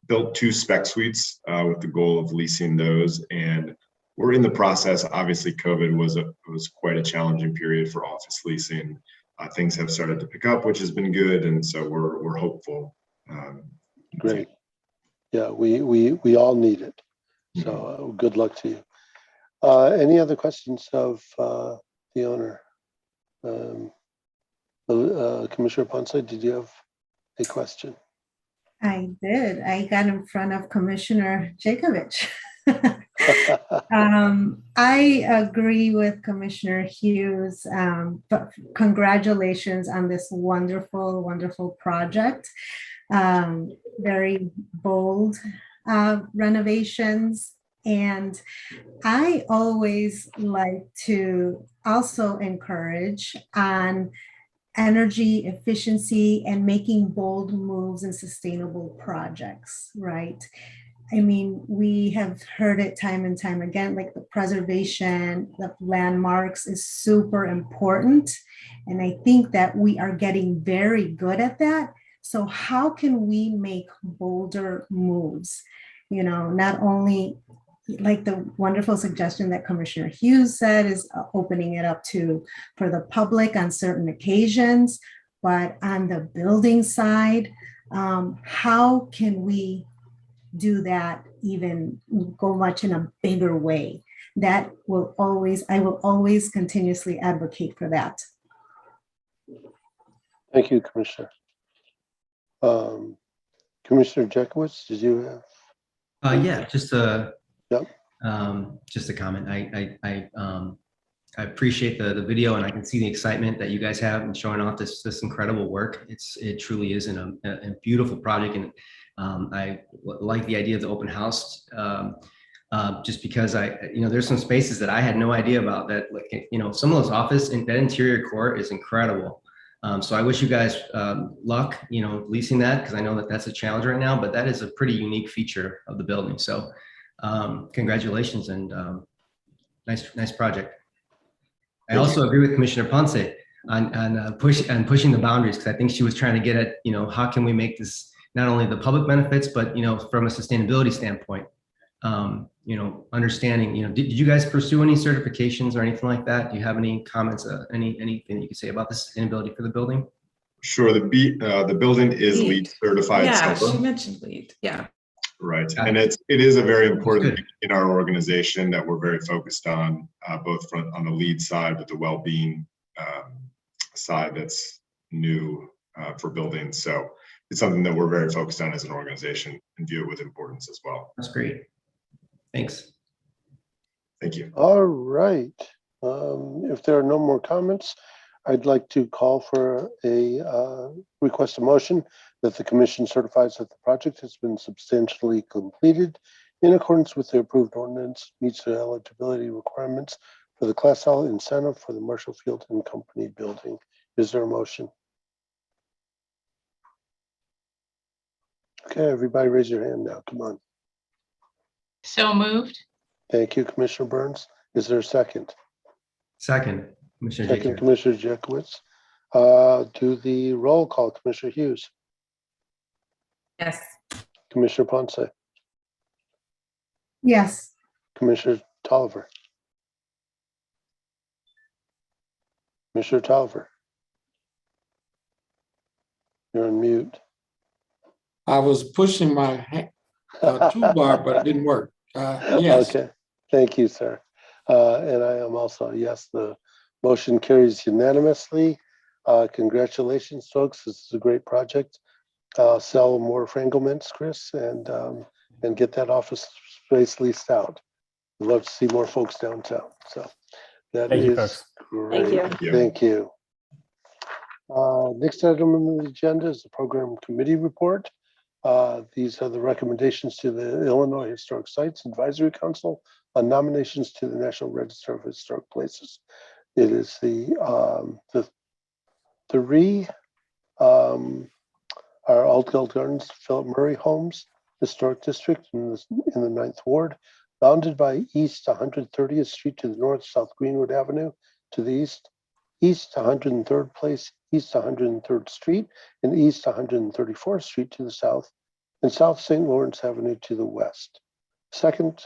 Speaker 16: built 2 spec suites with the goal of leasing those, and we're in the process. Obviously, COVID was quite a challenging period for office leasing. Things have started to pick up, which has been good, and so we're hopeful.
Speaker 3: Great. Yeah, we all need it. So good luck to you. Any other questions of the owner? Commissioner Ponce, did you have a question?
Speaker 5: I did. I got in front of Commissioner Jacobich. I agree with Commissioner Hughes, but congratulations on this wonderful, wonderful project. Very bold renovations. And I always like to also encourage on energy efficiency and making bold moves in sustainable projects, right? I mean, we have heard it time and time again, like the preservation of landmarks is super important. And I think that we are getting very good at that. So how can we make bolder moves? You know, not only like the wonderful suggestion that Commissioner Hughes said is opening it up for the public on certain occasions, but on the building side, how can we do that even go much in a bigger way? I will always continuously advocate for that.
Speaker 3: Thank you, Commissioner. Commissioner Jekowitz, did you have?
Speaker 4: Yeah, just a
Speaker 3: Yep.
Speaker 4: Just a comment. I appreciate the video, and I can see the excitement that you guys have in showing off this incredible work. It truly is a beautiful project, and I like the idea of the open house. Just because there's some spaces that I had no idea about that, like, some of those office and that interior core is incredible. So I wish you guys luck, leasing that, because I know that that's a challenge right now, but that is a pretty unique feature of the building. So congratulations, and nice project. I also agree with Commissioner Ponce on pushing the boundaries, because I think she was trying to get at, how can we make this not only the public benefits, but, from a sustainability standpoint, understanding, did you guys pursue any certifications or anything like that? Do you have any comments, anything you could say about the sustainability for the building?
Speaker 16: Sure. The building is LEED certified.
Speaker 1: Yeah,
Speaker 16: silver.
Speaker 1: she mentioned LEED. Yeah.
Speaker 16: Right. And it is a very important thing in our organization that we're very focused on, both on the LEED side, but the well-being side that's new for buildings. So it's something that we're very focused on as an organization and view it with importance as well.
Speaker 4: That's great. Thanks.
Speaker 16: Thank you.
Speaker 3: All right. If there are no more comments, I'd like to call for a request a motion that the commission certifies that the project has been substantially completed in accordance with the approved ordinance, meets the eligibility requirements for the Class L incentive for the Marshall Field and Company building. Is there a motion? Okay, everybody raise your hand now. Come on.
Speaker 2: So moved.
Speaker 3: Thank you, Commissioner Burns. Is there a second?
Speaker 4: Second, Commissioner
Speaker 3: Second,
Speaker 4: Jacobs.
Speaker 3: Commissioner Jekowitz. Do the roll call, Commissioner Hughes.
Speaker 1: Yes.
Speaker 3: Commissioner Ponce.
Speaker 5: Yes.
Speaker 3: Commissioner Tolliver. Commissioner Tolliver. You're on mute.
Speaker 6: I was pushing my toolbar, but it didn't work. Yes.
Speaker 3: Okay, thank you, sir. And I am also a yes. The motion carries unanimously. Congratulations, folks. This is a great project. Sell more Frangelmans, Chris, and get that office space leased out. We'd love to see more folks downtown. So that
Speaker 17: Thank you,
Speaker 3: is
Speaker 17: folks.
Speaker 3: great.
Speaker 15: Thank you.
Speaker 3: Thank you. Next item on the agenda is the program committee report. These are the recommendations to the Illinois Historic Sites Advisory Council on nominations to the National Register of Historic Places. It is the three are Altgeld Gardens, Philip Murray Homes Historic District in the 9th Ward, bounded by East 130th Street to the north, South Greenwood Avenue to the east, East 103rd Place, East 103rd Street, and East 134th Street to the south, and South St. Lawrence Avenue to the west. Second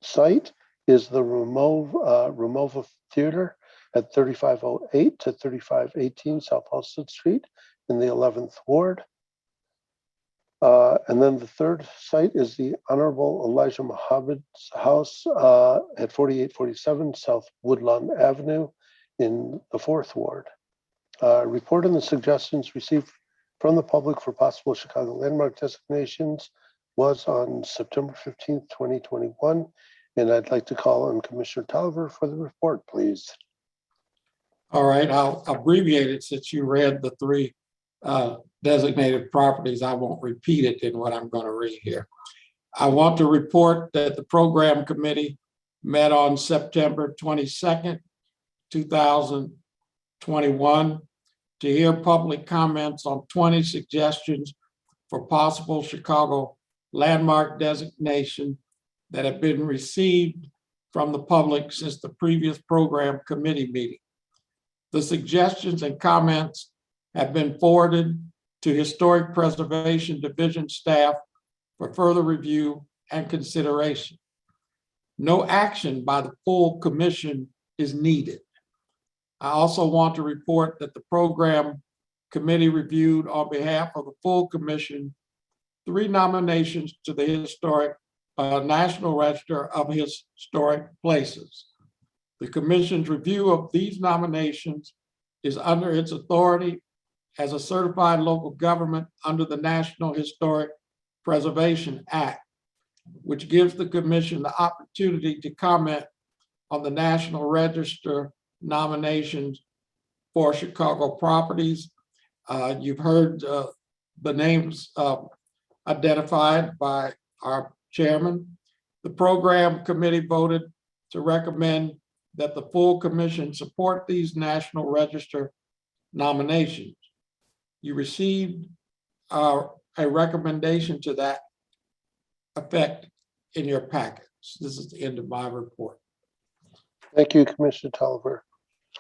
Speaker 3: site is the Remova Theater at 3508 to 3518 South Halsted Street in the 11th Ward. And then the third site is the Honorable Elijah Muhammad's house at 4847 South Woodlawn Avenue in the 4th Ward. Report on the suggestions received from the public for possible Chicago landmark designations was on September 15th, 2021. And I'd like to call on Commissioner Tolliver for the report, please.
Speaker 6: All right, I'll abbreviate it since you read the three designated properties. I won't repeat it in what I'm going to read here. I want to report that the program committee met on September 22nd, 2021 to hear public comments on 20 suggestions for possible Chicago landmark designation that have been received from the public since the previous program committee meeting. The suggestions and comments have been forwarded to Historic Preservation Division staff for further review and consideration. No action by the full commission is needed. I also want to report that the program committee reviewed on behalf of the full commission 3 nominations to the historic National Register of Historic Places. The commission's review of these nominations is under its authority as a certified local government under the National Historic Preservation Act, which gives the commission the opportunity to comment on the National Register nominations for Chicago properties. You've heard the names identified by our chairman. The program committee voted to recommend that the full commission support these National Register nominations. You received a recommendation to that effect in your packets. This is the end of my report.
Speaker 3: Thank you, Commissioner Tolliver.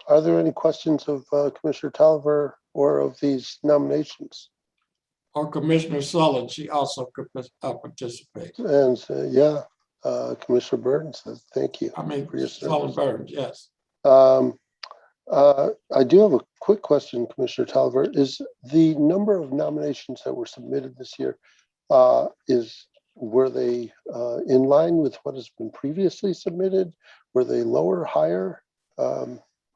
Speaker 3: Are there any questions of Commissioner Tolliver or of these nominations?
Speaker 6: Or Commissioner Sullivan, she also could participate.
Speaker 3: And yeah, Commissioner Burton says thank you.
Speaker 6: I mean,
Speaker 3: for your
Speaker 6: Sullivan Burns, yes.
Speaker 3: I do have a quick question, Commissioner Tolliver. Is the number of nominations that were submitted this year, were they in line with what has been previously submitted? Were they lower, higher?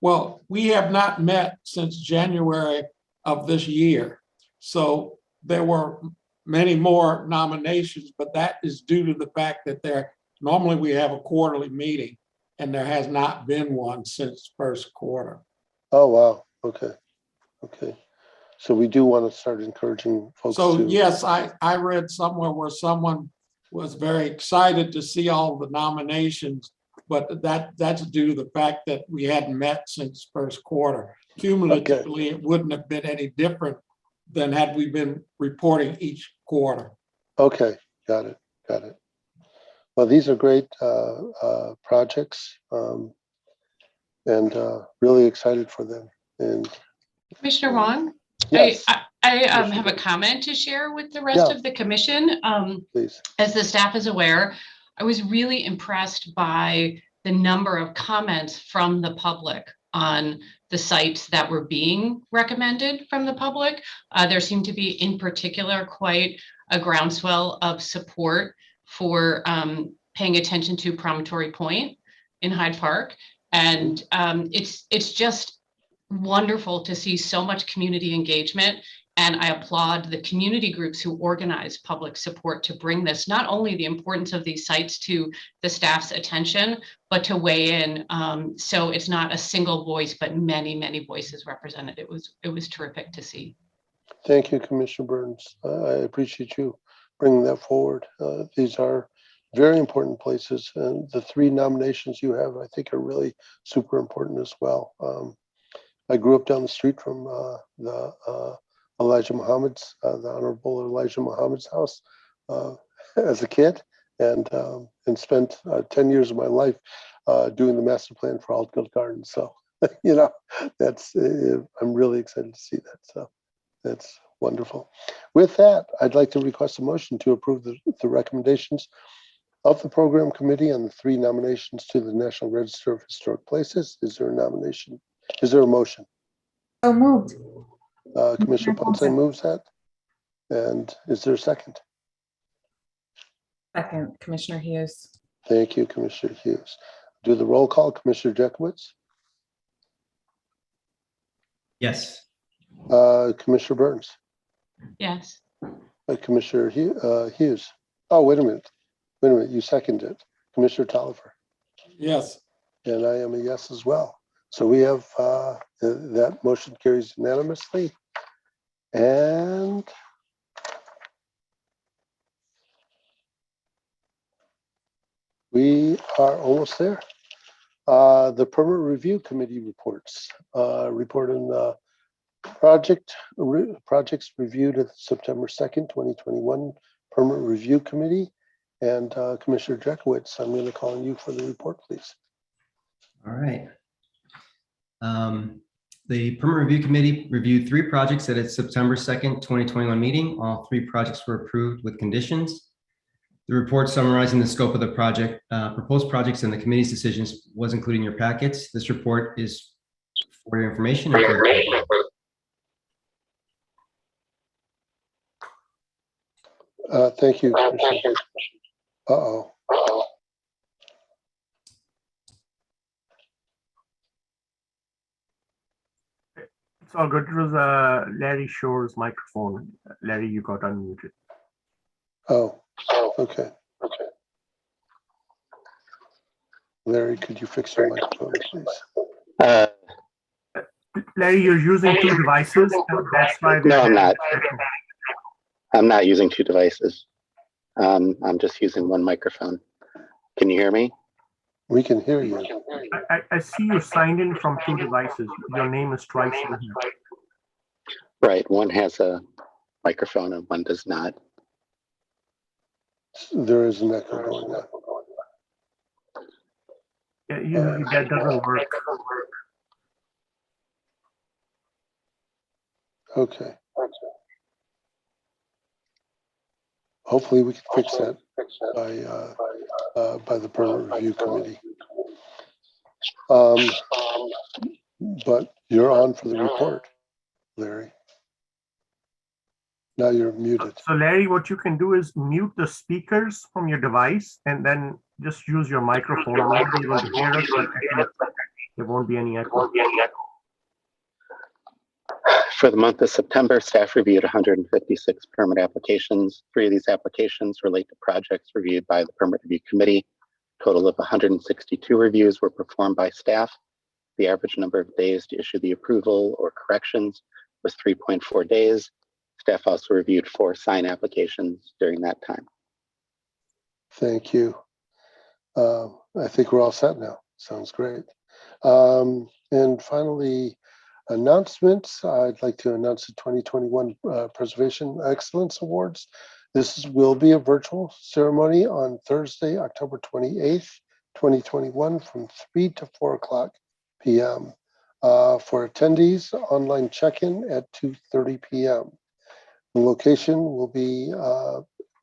Speaker 6: Well, we have not met since January of this year. So there were many more nominations, but that is due to the fact that normally we have a quarterly meeting and there has not been one since first quarter.
Speaker 3: Oh, wow. Okay. Okay. So we do want to start encouraging folks to.
Speaker 6: Yes, I read somewhere where someone was very excited to see all the nominations, but that's due to the fact that we hadn't met since first quarter. Cumulatively, it wouldn't have been any different than had we been reporting each quarter.
Speaker 3: Okay, got it, got it. Well, these are great projects, and really excited for them. And
Speaker 2: Commissioner Wong,
Speaker 3: yes,
Speaker 2: I have a comment to share with the rest of the commission.
Speaker 3: Please.
Speaker 2: As the staff is aware, I was really impressed by the number of comments from the public on the sites that were being recommended from the public. There seemed to be, in particular, quite a groundswell of support for paying attention to Promontory Point in Hyde Park. And it's just wonderful to see so much community engagement. And I applaud the community groups who organize public support to bring this, not only the importance of these sites to the staff's attention, but to weigh in. So it's not a single voice, but many, many voices represented. It was terrific to see.
Speaker 3: Thank you, Commissioner Burns. I appreciate you bringing that forward. These are very important places, and the 3 nominations you have, I think, are really super important as well. I grew up down the street from the Elijah Muhammad's, the Honorable Elijah Muhammad's house as a kid, and spent 10 years of my life doing the master plan for Altgeld Gardens. So, you know, that's I'm really excited to see that. So that's wonderful. With that, I'd like to request a motion to approve the recommendations of the program committee on the 3 nominations to the National Register of Historic Places. Is there a nomination? Is there a motion?
Speaker 5: So moved.
Speaker 3: Commissioner Ponce moves that. And is there a second?
Speaker 1: Second, Commissioner Hughes.
Speaker 3: Thank you, Commissioner Hughes. Do the roll call. Commissioner Jekowitz?
Speaker 4: Yes.
Speaker 3: Commissioner Burns?
Speaker 2: Yes.
Speaker 3: Commissioner Hughes? Oh, wait a minute. Wait a minute. You seconded it. Commissioner Tolliver?
Speaker 6: Yes.
Speaker 3: And I am a yes as well. So we have that motion carries unanimously. And we are almost there. The Permit Review Committee reports. Report on the projects reviewed at September 2nd, 2021 Permit Review Committee. And Commissioner Jekowitz, I'm going to call on you for the report, please.
Speaker 4: All right. The Permit Review Committee reviewed 3 projects at its September 2nd, 2021 meeting. All 3 projects were approved with conditions. The report summarizing the scope of the project, proposed projects and the committee's decisions was included in your packets. This report is for your information.
Speaker 3: Thank you, Commissioner. Uh-oh.
Speaker 11: It's all good. It was Larry Shore's microphone. Larry, you got unmuted.
Speaker 3: Oh, okay. Larry, could you fix your microphone, please?
Speaker 11: Larry, you're using 2 devices. And that's why.
Speaker 18: No, I'm not. I'm not using 2 devices. I'm just using 1 microphone. Can you hear me?
Speaker 3: We can hear you.
Speaker 11: I see you signed in from 2 devices. Your name is twice in here.
Speaker 18: Right. One has a microphone and one does not.
Speaker 3: There is an echo going on.
Speaker 11: Yeah, usually that doesn't work.
Speaker 3: Okay. Hopefully we can fix that by the Permit Review Committee. But you're on for the report, Larry. Now you're muted.
Speaker 11: So Larry, what you can do is mute the speakers from your device and then just use your microphone. You won't be able to hear us, but there won't be any echo.
Speaker 18: For the month of September, staff reviewed 156 permit applications. 3 of these applications relate to projects reviewed by the Permit Review Committee. A total of 162 reviews were performed by staff. The average number of days to issue the approval or corrections was 3.4 days. Staff also reviewed 4 sign applications during that time.
Speaker 3: Thank you. I think we're all set now. Sounds great. And finally, announcements. I'd like to announce the 2021 Preservation Excellence Awards. This will be a virtual ceremony on Thursday, October 28th, 2021 from 3 to 4 o'clock p.m. For attendees, online check-in at 2:30 p.m. The location will be,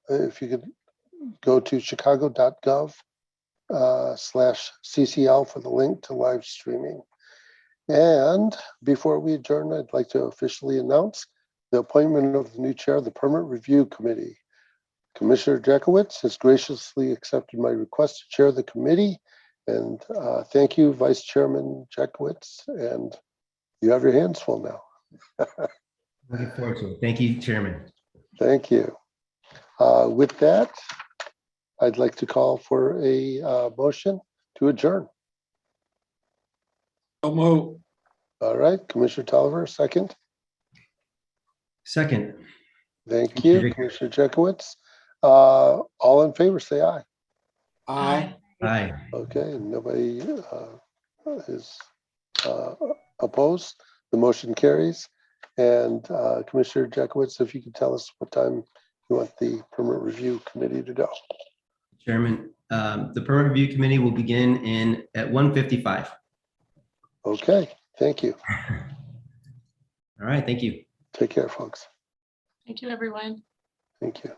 Speaker 3: if you could go to chicago.gov/CCL for the link to live streaming. And before we adjourn, I'd like to officially announce the appointment of the new chair of the Permit Review Committee. Commissioner Jekowitz has graciously accepted my request to chair the committee. And thank you, Vice Chairman Jekowitz. And you have your hands full now.
Speaker 4: Looking forward to it. Thank you, Chairman.
Speaker 3: Thank you. With that, I'd like to call for a motion to adjourn.
Speaker 6: So move.
Speaker 3: All right, Commissioner Tolliver, second.
Speaker 4: Second.
Speaker 3: Thank you, Commissioner Jekowitz. All in favor, say aye.
Speaker 6: Aye.
Speaker 4: Aye.
Speaker 3: Okay, nobody is opposed. The motion carries. And Commissioner Jekowitz, if you could tell us what time you want the permit review committee to go.
Speaker 4: Chairman, the permit review committee will begin at 1:55.
Speaker 3: Okay, thank you.
Speaker 4: All right, thank you.
Speaker 3: Take care, folks.
Speaker 2: Thank you, everyone.
Speaker 3: Thank you.